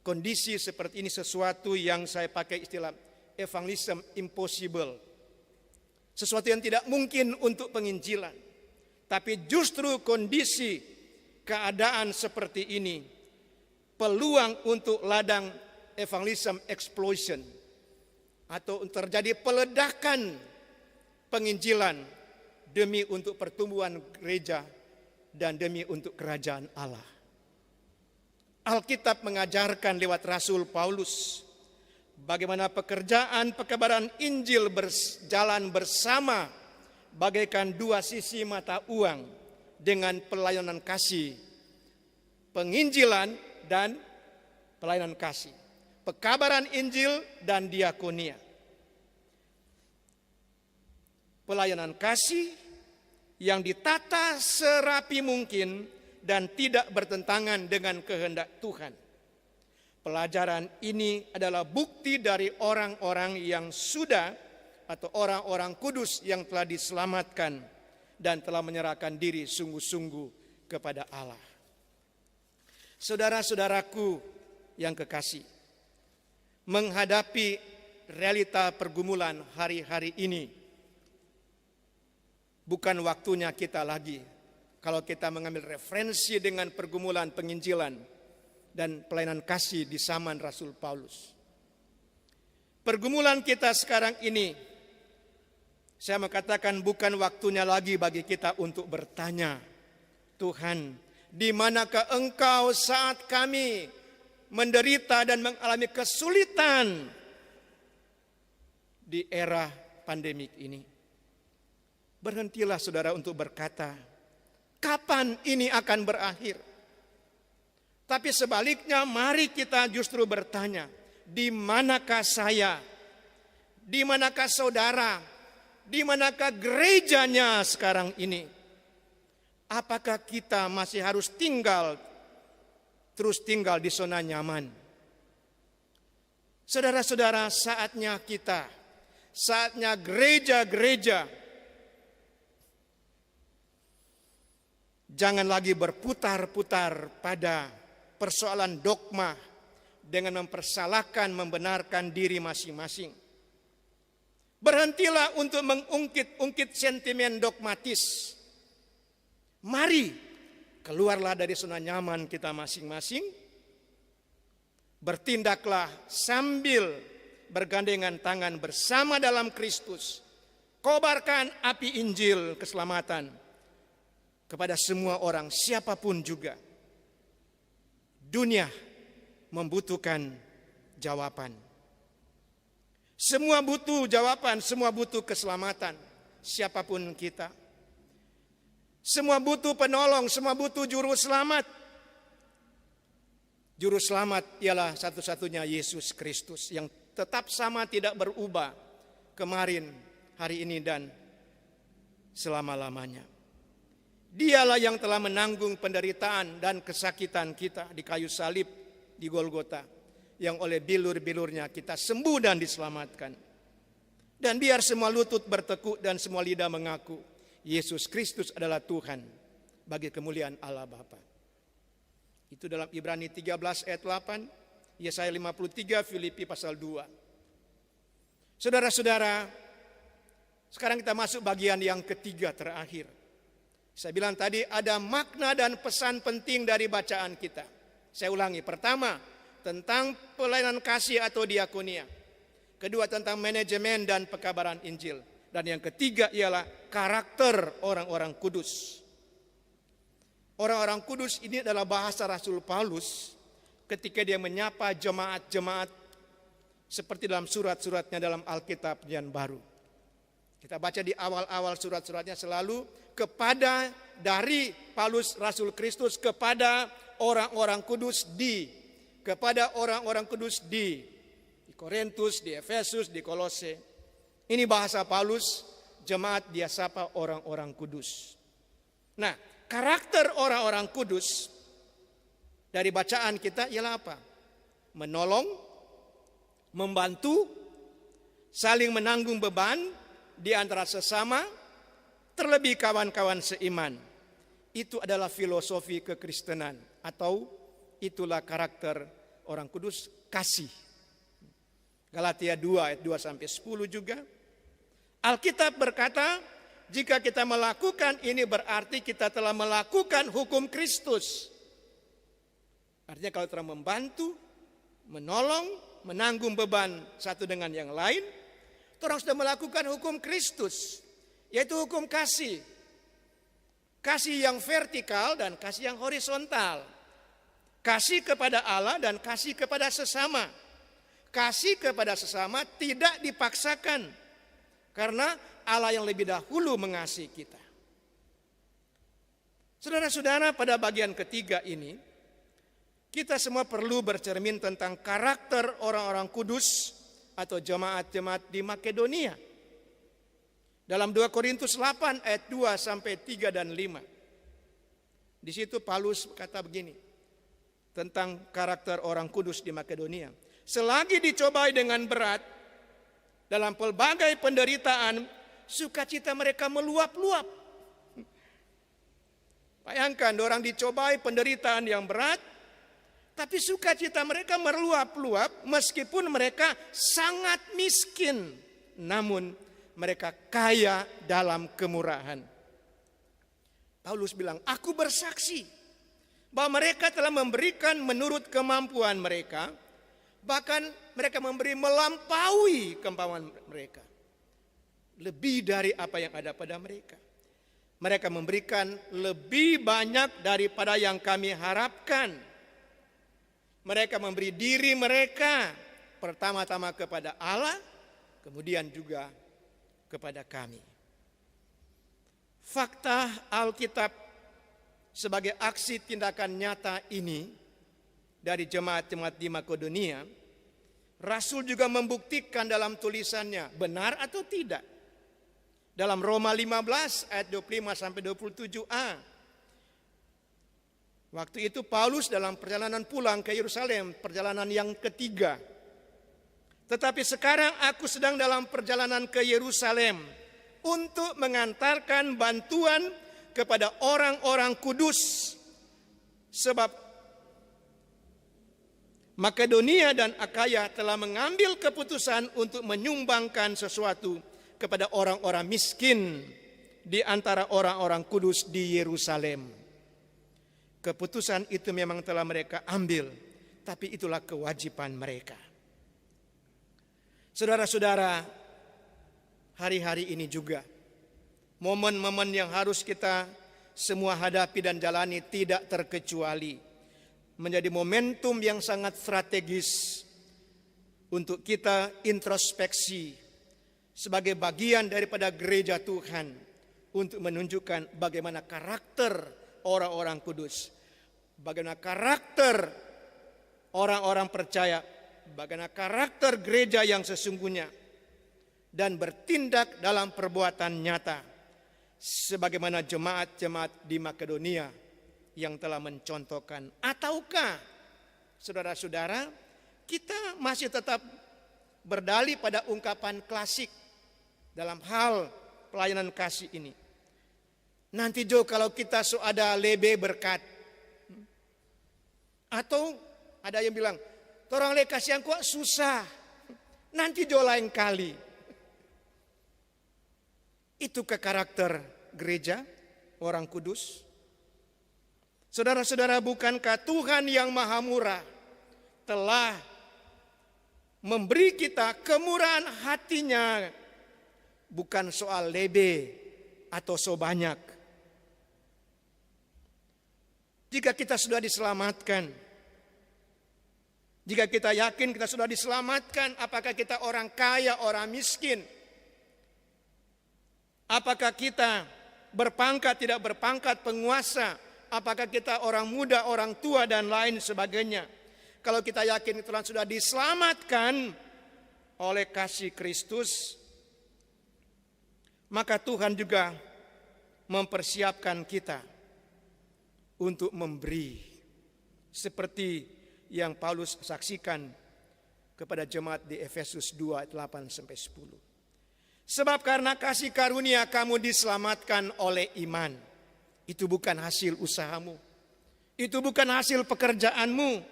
kondisi seperti ini sesuatu yang saya pakai istilah evangelism impossible. Sesuatu yang tidak mungkin untuk penginjilan. Tapi justru kondisi keadaan seperti ini, peluang untuk ladang evangelism explosion, atau terjadi peledakan penginjilan demi untuk pertumbuhan gereja dan demi untuk kerajaan Allah. Alkitab mengajarkan lewat Rasul Paulus bagaimana pekerjaan pekabaran Injil berjalan bersama bagaikan dua sisi mata uang dengan pelayanan kasih, penginjilan dan pelayanan kasih, pekabaran Injil dan diakonia. Pelayanan kasih yang ditata serapi mungkin dan tidak bertentangan dengan kehendak Tuhan. Pelajaran ini adalah bukti dari orang-orang yang sudah atau orang-orang kudus yang telah diselamatkan dan telah menyerahkan diri sungguh-sungguh kepada Allah. Saudara-saudaraku yang kekasih, menghadapi realita pergumulan hari-hari ini, bukan waktunya kita lagi, kalau kita mengambil referensi dengan pergumulan penginjilan dan pelayanan kasih di zaman Rasul Paulus. Pergumulan kita sekarang ini, saya mengatakan bukan waktunya lagi bagi kita untuk bertanya, Tuhan, di manakah Engkau saat kami menderita dan mengalami kesulitan di era pandemik ini? Berhentilah saudara untuk berkata, kapan ini akan berakhir? Tapi sebaliknya mari kita justru bertanya, di manakah saya? Di manakah saudara? Di manakah gerejanya sekarang ini? Apakah kita masih harus terus tinggal di zona nyaman? Saudara-saudara, saatnya gereja-gereja jangan lagi berputar-putar pada persoalan dogma dengan mempersalahkan, membenarkan diri masing-masing. Berhentilah untuk mengungkit-ungkit sentimen dogmatis. Mari keluarlah dari zona nyaman kita masing-masing. Bertindaklah sambil bergandengan tangan bersama dalam Kristus. Kobarkan api Injil keselamatan kepada semua orang, siapapun juga. Dunia membutuhkan jawaban. Semua butuh jawaban, semua butuh keselamatan, siapapun kita. Semua butuh penolong, semua butuh juru selamat. Juru selamat ialah satu-satunya Yesus Kristus yang tetap sama, tidak berubah kemarin, hari ini, dan selama-lamanya. Dialah yang telah menanggung penderitaan dan kesakitan kita di kayu salib di Golgota, yang oleh bilur-bilurnya kita sembuh dan diselamatkan. Dan biar semua lutut bertekuk dan semua lidah mengaku Yesus Kristus adalah Tuhan bagi kemuliaan Allah Bapa. Itu dalam Ibrani 13 ayat 8, Yesaya 53, Filipi pasal 2. Saudara-saudara, sekarang kita masuk bagian yang ketiga terakhir. Saya bilang tadi ada makna dan pesan penting dari bacaan kita. Saya ulangi, pertama tentang pelayanan kasih atau diakonia. Kedua tentang manajemen dan pekabaran Injil. Dan yang ketiga ialah karakter orang-orang kudus. Orang-orang kudus ini adalah bahasa Rasul Paulus ketika dia menyapa jemaat-jemaat Seperti dalam surat-suratnya dalam Alkitab Perjanjian Baru. Kita baca di awal-awal surat-suratnya selalu kepada dari Paulus Rasul Kristus kepada orang-orang kudus kepada orang-orang kudus di Korintus, di Efesus, di Kolose. Ini bahasa Paulus, jemaat dia sapa orang-orang kudus. Nah, karakter orang-orang kudus dari bacaan kita ialah apa? Menolong, membantu, saling menanggung beban di antara sesama, terlebih kawan-kawan seiman. Itu adalah filosofi kekristenan atau itulah karakter orang kudus, kasih. Galatia 2 ayat 2 sampai 10 juga. Alkitab berkata, jika kita melakukan ini berarti kita telah melakukan hukum Kristus. Artinya kalau telah membantu, menolong, menanggung beban satu dengan yang lain, orang sudah melakukan hukum Kristus, yaitu hukum kasih. Kasih yang vertikal dan kasih yang horizontal. Kasih kepada Allah dan kasih kepada sesama. Kasih kepada sesama tidak dipaksakan. Karena Allah yang lebih dahulu mengasihi kita. Saudara-saudara, pada bagian ketiga ini, kita semua perlu bercermin tentang karakter orang-orang kudus atau jemaat-jemaat di Makedonia. Dalam 2 Korintus 8 ayat 2 sampai 3 dan 5. Di situ Paulus kata begini tentang karakter orang kudus di Makedonia. Selagi dicobai dengan berat, dalam pelbagai penderitaan, sukacita mereka meluap-luap. Bayangkan, orang dicobai penderitaan yang berat, tapi sukacita mereka meluap-luap meskipun mereka sangat miskin. Namun mereka kaya dalam kemurahan. Paulus bilang, aku bersaksi bahwa mereka telah memberikan menurut kemampuan mereka, bahkan mereka memberi melampaui kemampuan mereka. Lebih dari apa yang ada pada mereka. Mereka memberikan lebih banyak daripada yang kami harapkan. Mereka memberi diri mereka pertama-tama kepada Allah, kemudian juga kepada kami. Fakta Alkitab sebagai aksi tindakan nyata ini dari jemaat-jemaat di Makedonia, Rasul juga membuktikan dalam tulisannya, benar atau tidak. Dalam Roma 15 ayat 25 sampai 27a. Waktu itu Paulus dalam perjalanan pulang ke Yerusalem, perjalanan yang ketiga. Tetapi sekarang aku sedang dalam perjalanan ke Yerusalem untuk mengantarkan bantuan kepada orang-orang kudus. Sebab Makedonia dan Akaya telah mengambil keputusan untuk menyumbangkan sesuatu kepada orang-orang miskin di antara orang-orang kudus di Yerusalem. Keputusan itu memang telah mereka ambil, tapi itulah kewajiban mereka. Saudara-saudara, hari-hari ini juga momen-momen yang harus kita semua hadapi dan jalani tidak terkecuali menjadi momentum yang sangat strategis untuk kita introspeksi sebagai bagian daripada gereja Tuhan untuk menunjukkan bagaimana karakter orang-orang kudus, bagaimana karakter orang-orang percaya, bagaimana karakter gereja yang sesungguhnya, dan bertindak dalam perbuatan nyata sebagaimana jemaat-jemaat di Makedonia yang telah mencontohkan. Ataukah saudara-saudara, kita masih tetap berdalih pada ungkapan klasik dalam hal pelayanan kasih ini. Nanti Jo kalau kita ada lebe berkat. Atau ada yang bilang, torang le kasih yang kuat susah. Nanti Jo lain kali. Itu ke karakter gereja, orang kudus. Saudara-saudara, bukankah Tuhan yang maha murah telah memberi kita kemurahan hatinya, bukan soal lebe atau so banyak. Jika kita sudah diselamatkan, Jika kita yakin kita sudah diselamatkan, apakah kita orang kaya, orang miskin? Apakah kita berpangkat, tidak berpangkat, penguasa? Apakah kita orang muda, orang tua, dan lain sebagainya? Kalau kita yakin Tuhan sudah diselamatkan oleh kasih Kristus, maka Tuhan juga mempersiapkan kita untuk memberi. Seperti yang Paulus saksikan kepada jemaat di Efesus 2 ayat 8-10. Sebab karena kasih karunia kamu diselamatkan oleh iman. Itu bukan hasil usahamu. Itu bukan hasil pekerjaanmu.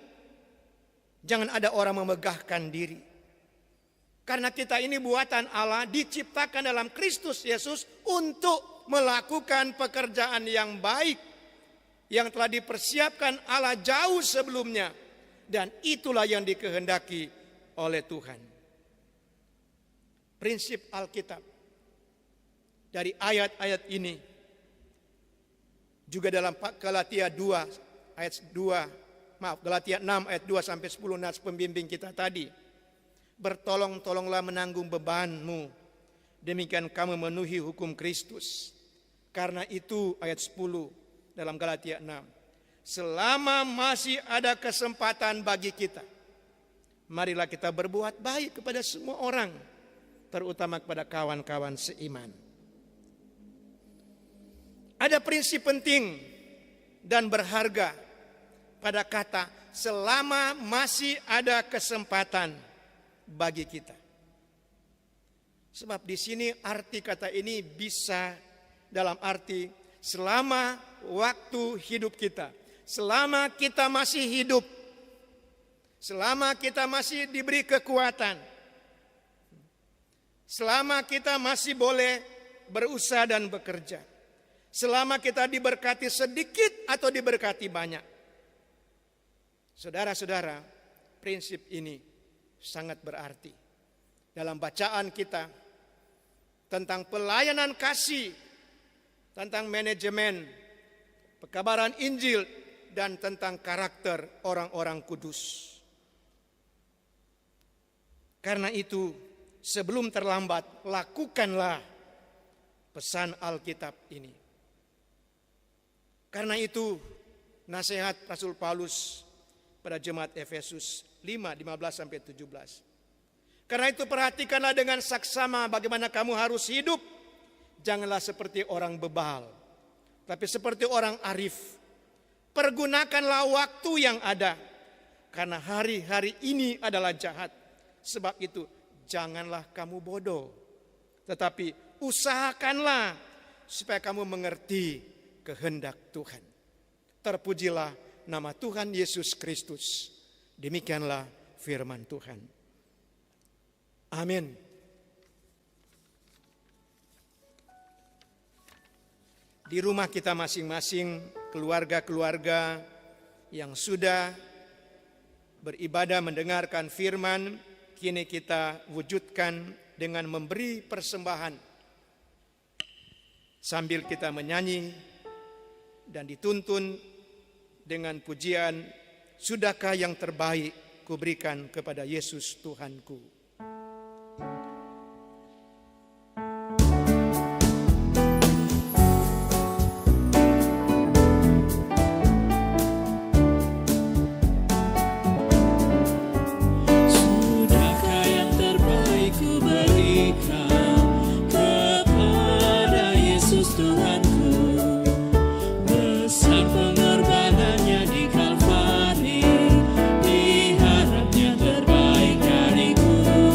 Jangan ada orang memegahkan diri. Karena kita ini buatan Allah, diciptakan dalam Kristus Yesus untuk melakukan pekerjaan yang baik yang telah dipersiapkan Allah jauh sebelumnya. Dan itulah yang dikehendaki oleh Tuhan. Prinsip Alkitab dari ayat-ayat ini juga dalam Galatia 6 ayat 2 sampai 10 nas pembimbing kita tadi. Bertolong-tolonglah menanggung bebanmu, demikian kamu memenuhi hukum Kristus. Karena itu ayat 10 dalam Galatia 6. Selama masih ada kesempatan bagi kita, marilah kita berbuat baik kepada semua orang, terutama kepada kawan-kawan seiman. Ada prinsip penting dan berharga pada kata selama masih ada kesempatan bagi kita. Sebab di sini arti kata ini bisa dalam arti selama waktu hidup kita. Selama kita masih hidup, selama kita masih diberi kekuatan, selama kita masih boleh berusaha dan bekerja, selama kita diberkati sedikit atau diberkati banyak. Saudara-saudara, prinsip ini sangat berarti. Dalam bacaan kita tentang pelayanan kasih, tentang manajemen, pekabaran Injil, dan tentang karakter orang-orang kudus. Karena itu, sebelum terlambat, lakukanlah pesan Alkitab ini. Karena itu, nasihat Rasul Paulus pada jemaat Efesus 5:15-17. Karena itu perhatikanlah dengan saksama bagaimana kamu harus hidup. Janganlah seperti orang bebal, tapi seperti orang arif. Pergunakanlah waktu yang ada, karena hari-hari ini adalah jahat. Sebab itu janganlah kamu bodoh, tetapi usahakanlah supaya kamu mengerti kehendak Tuhan. Terpujilah nama Tuhan Yesus Kristus. Demikianlah firman Tuhan. Amin. Di rumah kita masing-masing, keluarga-keluarga yang sudah beribadah mendengarkan firman, kini kita wujudkan dengan memberi persembahan. Sambil kita menyanyi dan dituntun dengan pujian, sudahkah yang terbaik kuberikan kepada Yesus Tuhanku. Terbaik dariku.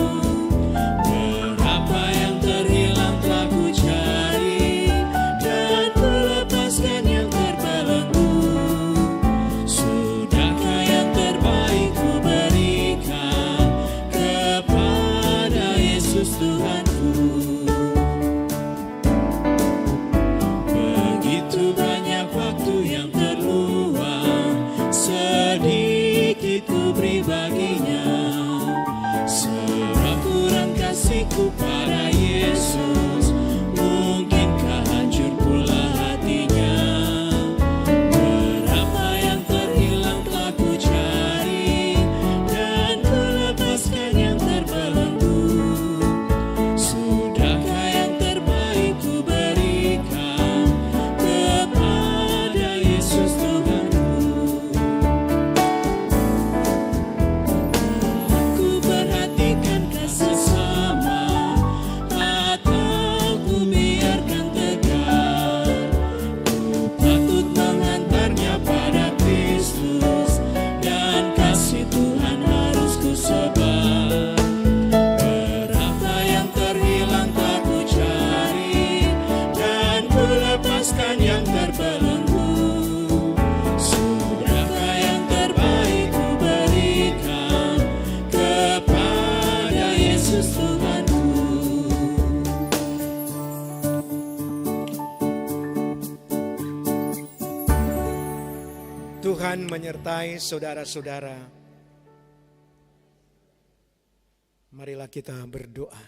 Tuhan menyertai saudara-saudara. Marilah kita berdoa.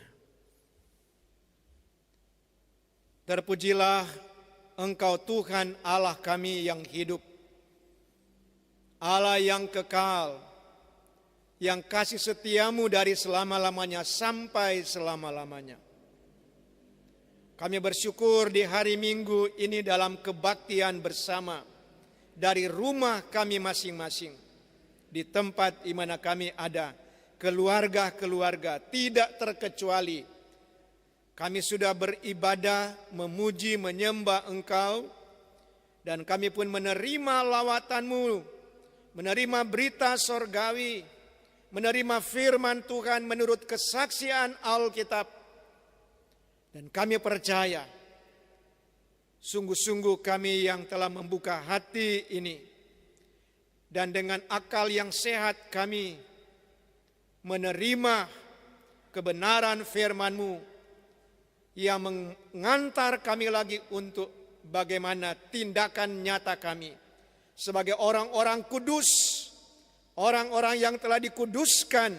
Terpujilah Engkau Tuhan Allah kami yang hidup, Allah yang kekal, yang kasih setiamu dari selama-lamanya sampai selama-lamanya. Kami bersyukur di hari Minggu ini dalam kebaktian bersama dari rumah kami masing-masing, di tempat di mana kami ada, keluarga-keluarga tidak terkecuali. Kami sudah beribadah, memuji, menyembah Engkau, dan kami pun menerima lawatan-Mu, menerima berita sorgawi, menerima firman Tuhan menurut kesaksian Alkitab. Dan kami percaya, sungguh-sungguh kami yang telah membuka hati ini, dan dengan akal yang sehat kami menerima kebenaran firman-Mu yang mengantar kami lagi untuk bagaimana tindakan nyata kami sebagai orang-orang kudus, orang-orang yang telah dikuduskan,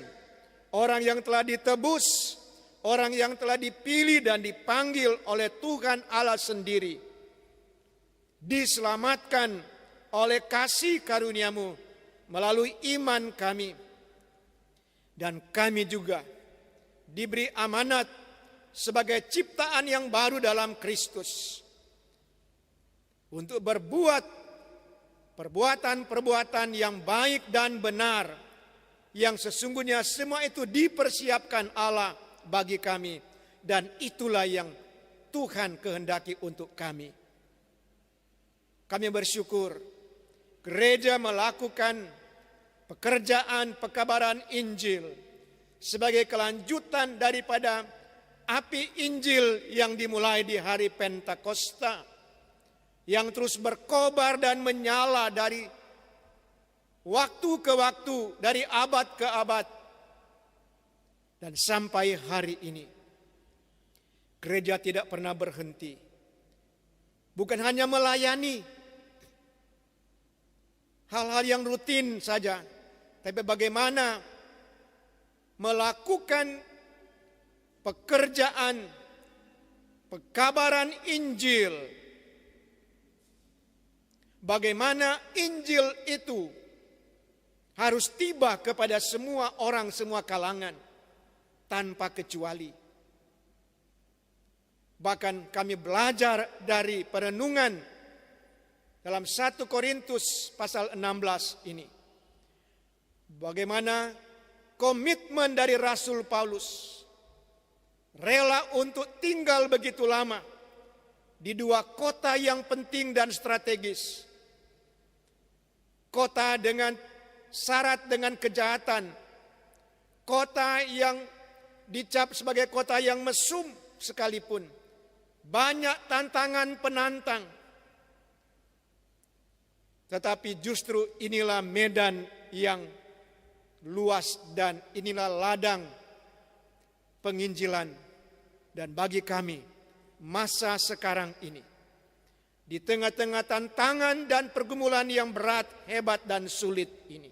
orang yang telah ditebus, orang yang telah dipilih dan dipanggil oleh Tuhan Allah sendiri, diselamatkan oleh kasih karunia-Mu melalui iman kami. Dan kami juga diberi amanat sebagai ciptaan yang baru dalam Kristus untuk berbuat perbuatan-perbuatan yang baik dan benar, yang sesungguhnya semua itu dipersiapkan Allah bagi kami, dan itulah yang Tuhan kehendaki untuk kami. Kami bersyukur gereja melakukan pekerjaan pekabaran Injil sebagai kelanjutan daripada api Injil yang dimulai di hari Pentakosta, yang terus berkobar dan menyala dari waktu ke waktu, dari abad ke abad, dan sampai hari ini. Gereja tidak pernah berhenti, bukan hanya melayani hal-hal yang rutin saja, tapi bagaimana melakukan pekerjaan pekabaran Injil. Bagaimana Injil itu harus tiba kepada semua orang, semua kalangan, tanpa kecuali. Bahkan kami belajar dari perenungan dalam 1 Korintus pasal 16 ini, bagaimana komitmen dari Rasul Paulus rela untuk tinggal begitu lama di dua kota yang penting dan strategis. Kota dengan syarat dengan kejahatan, kota yang dicap sebagai kota yang mesum sekalipun, banyak tantangan penantang. Tetapi justru inilah medan yang luas dan inilah ladang penginjilan. Dan bagi kami, masa sekarang ini, di tengah-tengah tantangan dan pergumulan yang berat, hebat dan sulit ini,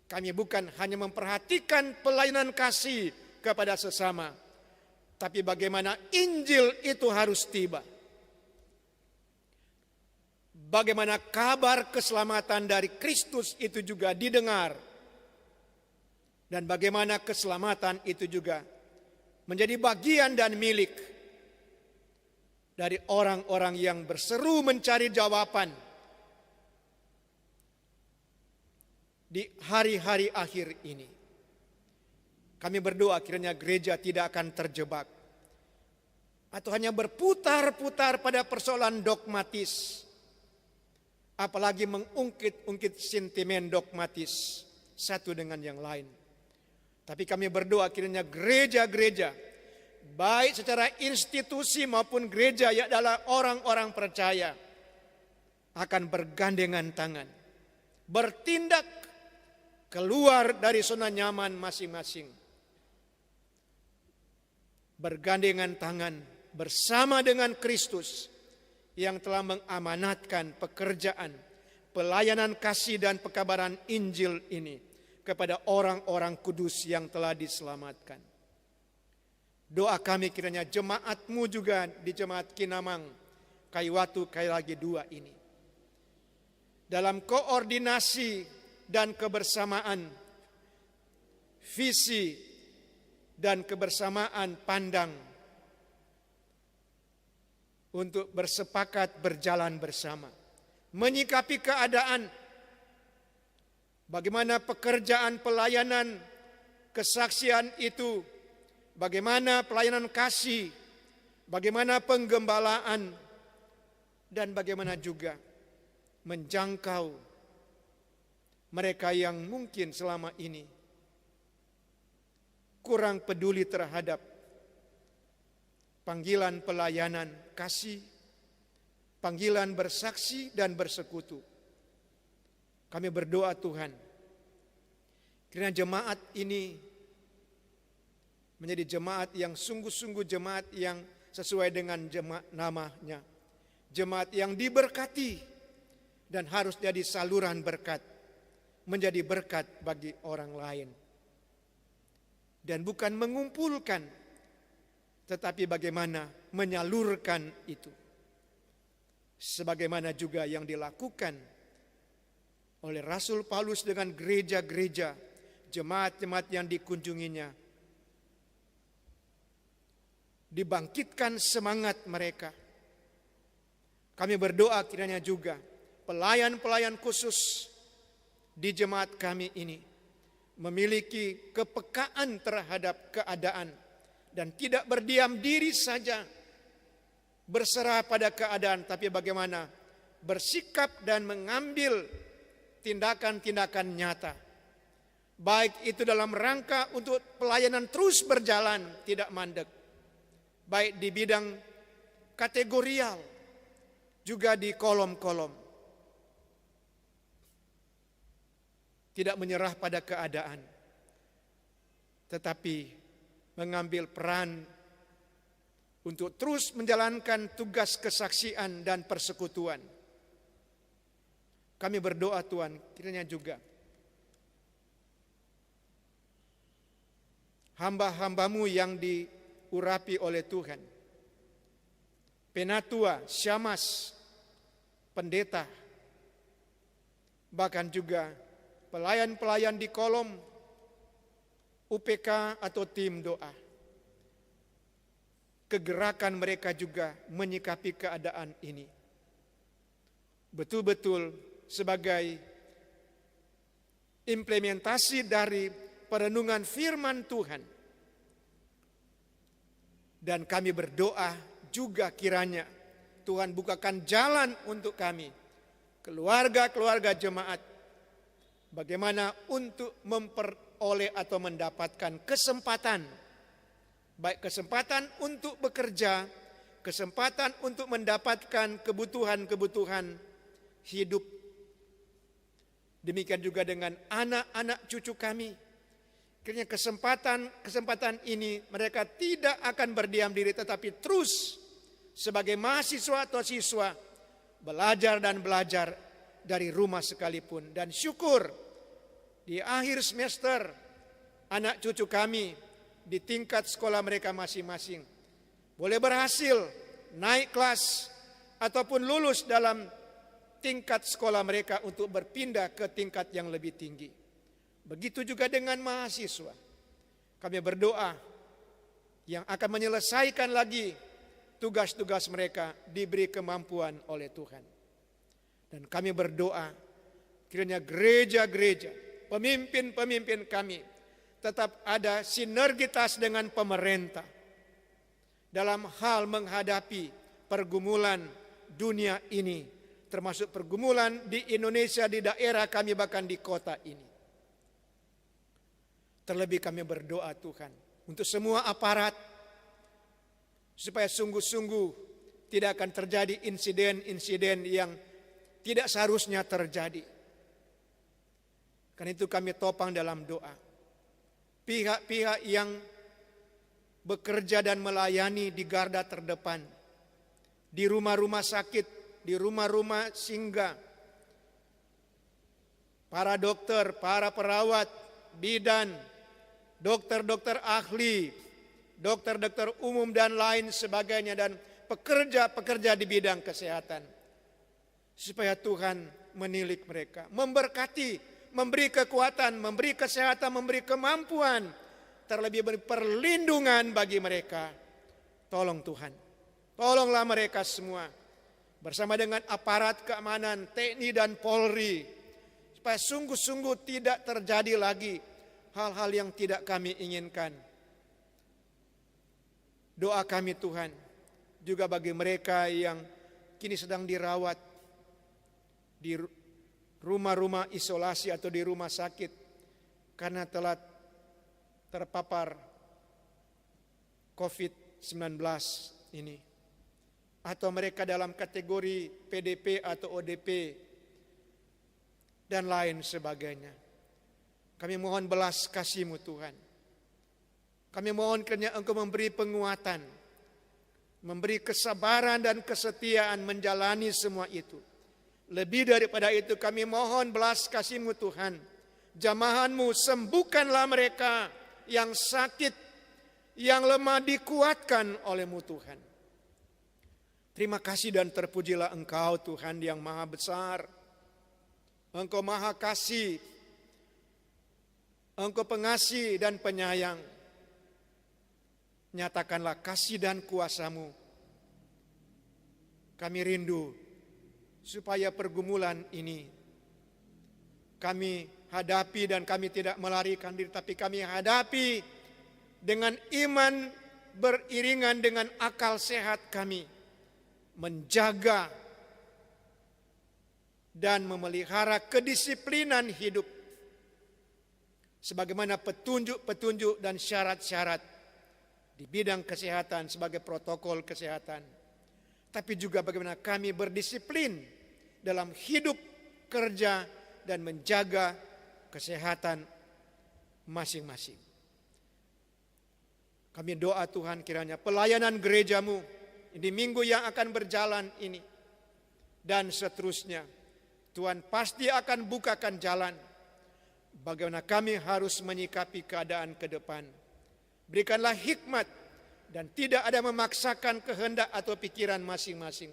kami bukan hanya memperhatikan pelayanan kasih kepada sesama, tapi bagaimana Injil itu harus tiba. Bagaimana kabar keselamatan dari Kristus itu juga didengar. Dan bagaimana keselamatan itu juga menjadi bagian dan milik dari orang-orang yang berseru mencari jawaban di hari-hari akhir ini. Kami berdoa kiranya gereja tidak akan terjebak atau hanya berputar-putar pada persoalan dogmatis, apalagi mengungkit-ungkit sentimen dogmatis satu dengan yang lain. Tapi kami berdoa kiranya gereja-gereja, baik secara institusi maupun gereja yang adalah orang-orang percaya, akan bergandengan tangan, bertindak keluar dari zona nyaman masing-masing, bergandengan tangan bersama dengan Kristus yang telah mengamanatkan pekerjaan pelayanan kasih dan pekabaran Injil ini kepada orang-orang kudus yang telah diselamatkan. Doa kami kiranya jemaatmu juga di Jemaat Kinamang, Kaiwatu, Kailagi 2 ini, dalam koordinasi dan kebersamaan visi dan kebersamaan pandang untuk bersepakat berjalan bersama, menyikapi keadaan, bagaimana pekerjaan pelayanan kesaksian itu, bagaimana pelayanan kasih, bagaimana penggembalaan, dan bagaimana juga menjangkau mereka yang mungkin selama ini kurang peduli terhadap panggilan pelayanan kasih, panggilan bersaksi dan bersekutu. Kami berdoa Tuhan, kiranya jemaat ini menjadi jemaat yang sungguh-sungguh jemaat yang sesuai dengan namanya. Jemaat yang diberkati dan harus jadi saluran berkat, menjadi berkat bagi orang lain. Dan bukan mengumpulkan, tetapi bagaimana menyalurkan itu. Sebagaimana juga yang dilakukan oleh Rasul Paulus dengan gereja-gereja, jemaat-jemaat yang dikunjunginya. Dibangkitkan semangat mereka. Kami berdoa kiranya juga pelayan-pelayan khusus di jemaat kami ini memiliki kepekaan terhadap keadaan dan tidak berdiam diri saja berserah pada keadaan, tapi bagaimana bersikap dan mengambil tindakan-tindakan nyata, baik itu dalam rangka untuk pelayanan terus berjalan tidak mandek, baik di bidang kategorial juga di kolom-kolom, tidak menyerah pada keadaan, tetapi mengambil peran untuk terus menjalankan tugas kesaksian dan persekutuan. Kami berdoa Tuhan, kiranya juga hamba-hambamu yang diurapi oleh Tuhan, penatua, syamas, pendeta, bahkan juga pelayan-pelayan di kolom UPK atau tim doa, kegerakan mereka juga menyikapi keadaan ini betul-betul sebagai implementasi dari perenungan firman Tuhan. Dan kami berdoa juga kiranya Tuhan bukakan jalan untuk kami, keluarga-keluarga jemaat, bagaimana untuk memperoleh atau mendapatkan kesempatan, baik kesempatan untuk bekerja, kesempatan untuk mendapatkan kebutuhan-kebutuhan hidup. Demikian juga dengan anak-anak cucu kami. Kiranya kesempatan ini mereka tidak akan berdiam diri, tetapi terus sebagai mahasiswa atau siswa belajar dan belajar dari rumah sekalipun. Dan syukur di akhir semester anak cucu kami di tingkat sekolah mereka masing-masing boleh berhasil naik kelas ataupun lulus dalam tingkat sekolah mereka untuk berpindah ke tingkat yang lebih tinggi. Begitu juga dengan mahasiswa. Kami berdoa yang akan menyelesaikan lagi tugas-tugas mereka diberi kemampuan oleh Tuhan. Dan kami berdoa kiranya gereja-gereja, pemimpin-pemimpin kami tetap ada sinergitas dengan pemerintah dalam hal menghadapi pergumulan dunia ini, termasuk pergumulan di Indonesia, di daerah kami, bahkan di kota ini. Terlebih kami berdoa Tuhan untuk semua aparat supaya sungguh-sungguh tidak akan terjadi insiden-insiden yang tidak seharusnya terjadi. Karena itu kami topang dalam doa. Pihak-pihak yang bekerja dan melayani di garda terdepan, di rumah-rumah sakit, di rumah-rumah singgah, para dokter, para perawat, bidan, dokter-dokter ahli, dokter-dokter umum dan lain sebagainya, dan pekerja-pekerja di bidang kesehatan. Supaya Tuhan menilik mereka, memberkati, memberi kekuatan, memberi kesehatan, memberi kemampuan, terlebih beri perlindungan bagi mereka. Tolong Tuhan, tolonglah mereka semua bersama dengan aparat keamanan, TNI dan Polri, supaya sungguh-sungguh tidak terjadi lagi hal-hal yang tidak kami inginkan. Doa kami Tuhan juga bagi mereka yang kini sedang dirawat di rumah-rumah isolasi atau di rumah sakit karena telah terpapar COVID-19 ini, atau mereka dalam kategori PDP atau ODP dan lain sebagainya. Kami mohon belas kasih-Mu Tuhan. Kami mohon kiranya Engkau memberi penguatan, memberi kesabaran dan kesetiaan menjalani semua itu. Lebih daripada itu kami mohon belas kasih-Mu Tuhan. Jamahan-Mu, sembuhkanlah mereka yang sakit, yang lemah, dikuatkan oleh-Mu Tuhan. Terima kasih dan terpujilah Engkau Tuhan yang maha besar. Engkau maha kasih, Engkau pengasih dan penyayang. Nyatakanlah kasih dan kuasa-Mu. Kami rindu supaya pergumulan ini kami hadapi dan kami tidak melarikan diri, tapi kami hadapi dengan iman beriringan dengan akal sehat kami, menjaga dan memelihara kedisiplinan hidup sebagaimana petunjuk-petunjuk dan syarat-syarat di bidang kesehatan sebagai protokol kesehatan, tapi juga bagaimana kami berdisiplin dalam hidup, kerja, dan menjaga kesehatan masing-masing. Kami doa Tuhan kiranya pelayanan gereja-Mu di minggu yang akan berjalan ini dan seterusnya, Tuhan pasti akan bukakan jalan bagaimana kami harus menyikapi keadaan ke depan. Berikanlah hikmat dan tidak ada memaksakan kehendak atau pikiran masing-masing,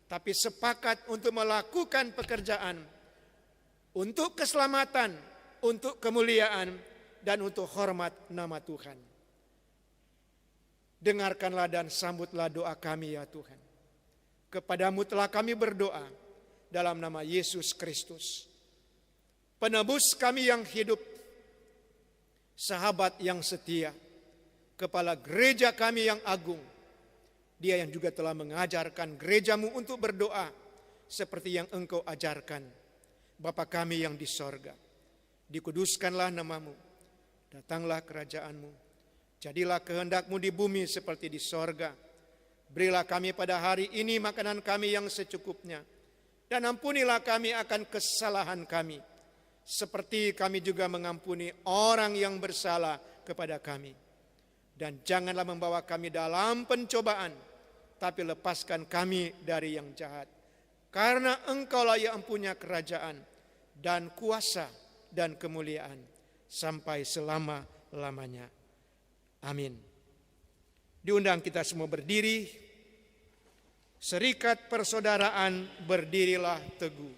tapi sepakat untuk melakukan pekerjaan untuk keselamatan, untuk kemuliaan, dan untuk hormat nama Tuhan. Dengarkanlah dan sambutlah doa kami ya Tuhan. Kepadamu telah kami berdoa dalam nama Yesus Kristus, penebus kami yang hidup, sahabat yang setia, kepala gereja kami yang agung. Dia yang juga telah mengajarkan gereja-Mu untuk berdoa seperti yang Engkau ajarkan. Bapa kami yang di sorga, dikuduskanlah nama-Mu, datanglah kerajaan-Mu, jadilah kehendak-Mu di bumi seperti di sorga. Berilah kami pada hari ini makanan kami yang secukupnya, dan ampunilah kami akan kesalahan kami, seperti kami juga mengampuni orang yang bersalah kepada kami. Dan janganlah membawa kami dalam pencobaan, tapi lepaskan kami dari yang jahat. Karena Engkaulah yang punya kerajaan dan kuasa dan kemuliaan sampai selama-lamanya. Amin. Diundang kita semua berdiri. Serikat persaudaraan, berdirilah teguh.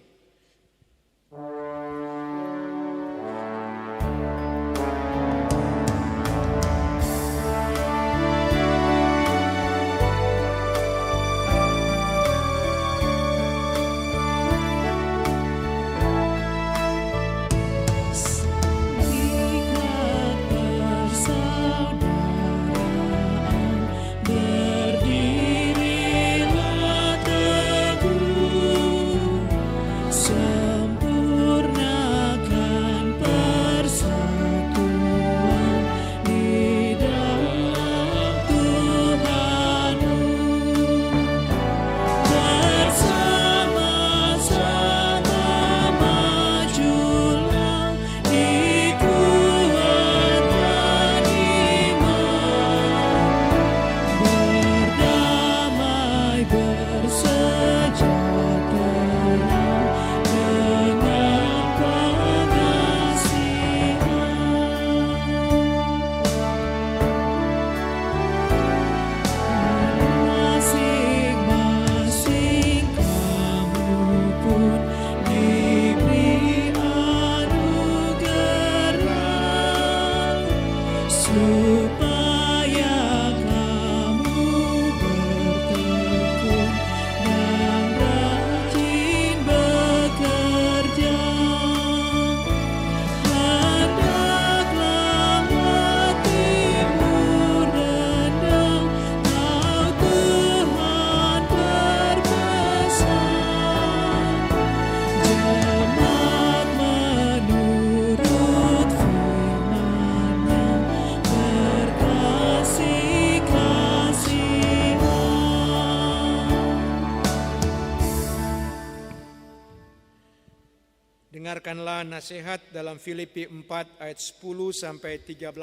Dengarkanlah nasihat dalam Filipi 4 ayat 10 sampai 13.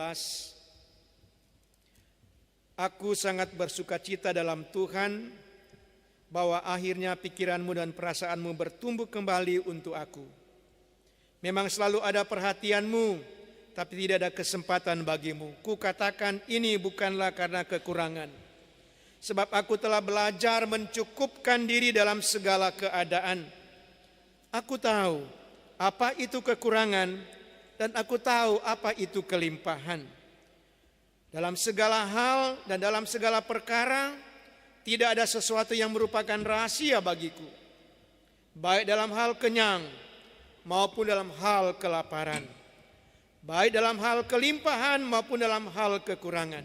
Aku sangat bersukacita dalam Tuhan bahwa akhirnya pikiranmu dan perasaanmu bertumbuh kembali untuk aku. Memang selalu ada perhatianmu, tapi tidak ada kesempatan bagimu. Kukatakan ini bukanlah karena kekurangan, sebab aku telah belajar mencukupkan diri dalam segala keadaan. Aku tahu apa itu kekurangan dan aku tahu apa itu kelimpahan. Dalam segala hal dan dalam segala perkara tidak ada sesuatu yang merupakan rahasia bagiku, baik dalam hal kenyang maupun dalam hal kelaparan, baik dalam hal kelimpahan maupun dalam hal kekurangan.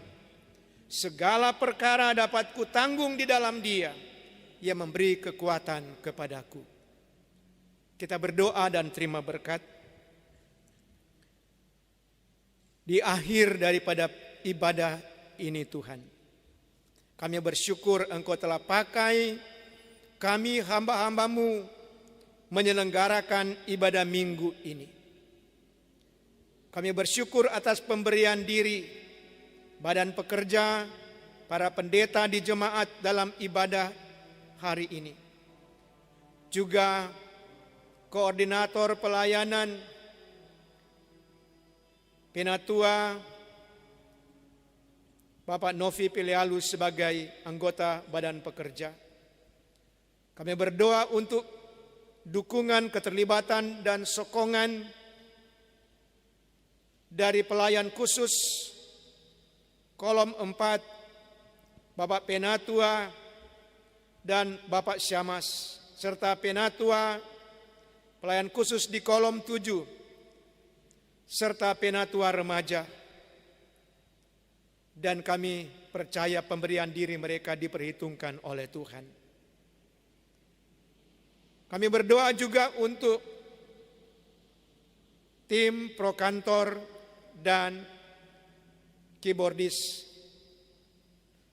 Segala perkara dapat kutanggung di dalam Dia yang memberi kekuatan kepadaku. Kita berdoa dan terima berkat. Di akhir daripada ibadah ini Tuhan, kami bersyukur Engkau telah pakai kami hamba-hamba-Mu menyelenggarakan ibadah minggu ini. Kami bersyukur atas pemberian diri badan pekerja, para pendeta di jemaat dalam ibadah hari ini. Juga koordinator pelayanan Penatua Bapak Novi Pilialu sebagai anggota badan pekerja. Kami berdoa untuk dukungan, keterlibatan dan sokongan dari pelayan khusus kolom 4 Bapak Penatua dan Bapak Syamas, serta Penatua pelayan khusus di kolom 7 serta Penatua remaja. Dan kami percaya pemberian diri mereka diperhitungkan oleh Tuhan. Kami berdoa juga untuk tim prokantor dan keyboardis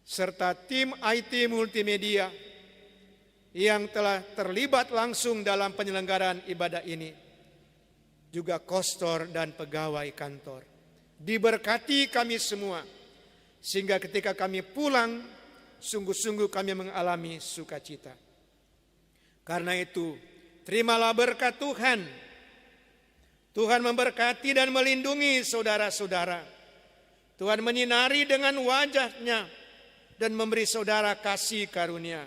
serta tim IT multimedia yang telah terlibat langsung dalam penyelenggaraan ibadah ini, juga kostor dan pegawai kantor. Diberkati kami semua, sehingga ketika kami pulang, sungguh-sungguh kami mengalami sukacita. Karena itu, terimalah berkat Tuhan. Tuhan memberkati dan melindungi saudara-saudara. Tuhan menyinari dengan wajah-Nya dan memberi saudara kasih karunia.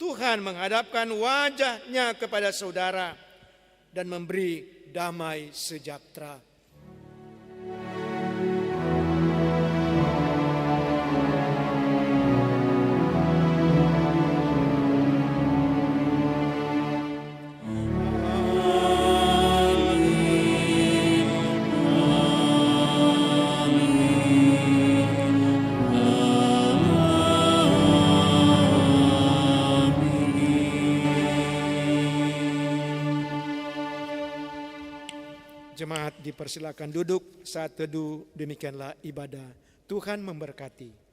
Tuhan menghadapkan wajah-Nya kepada saudara dan memberi damai sejahtera. Jemaat dipersilakan duduk saat teduh, demikianlah ibadah. Tuhan memberkati.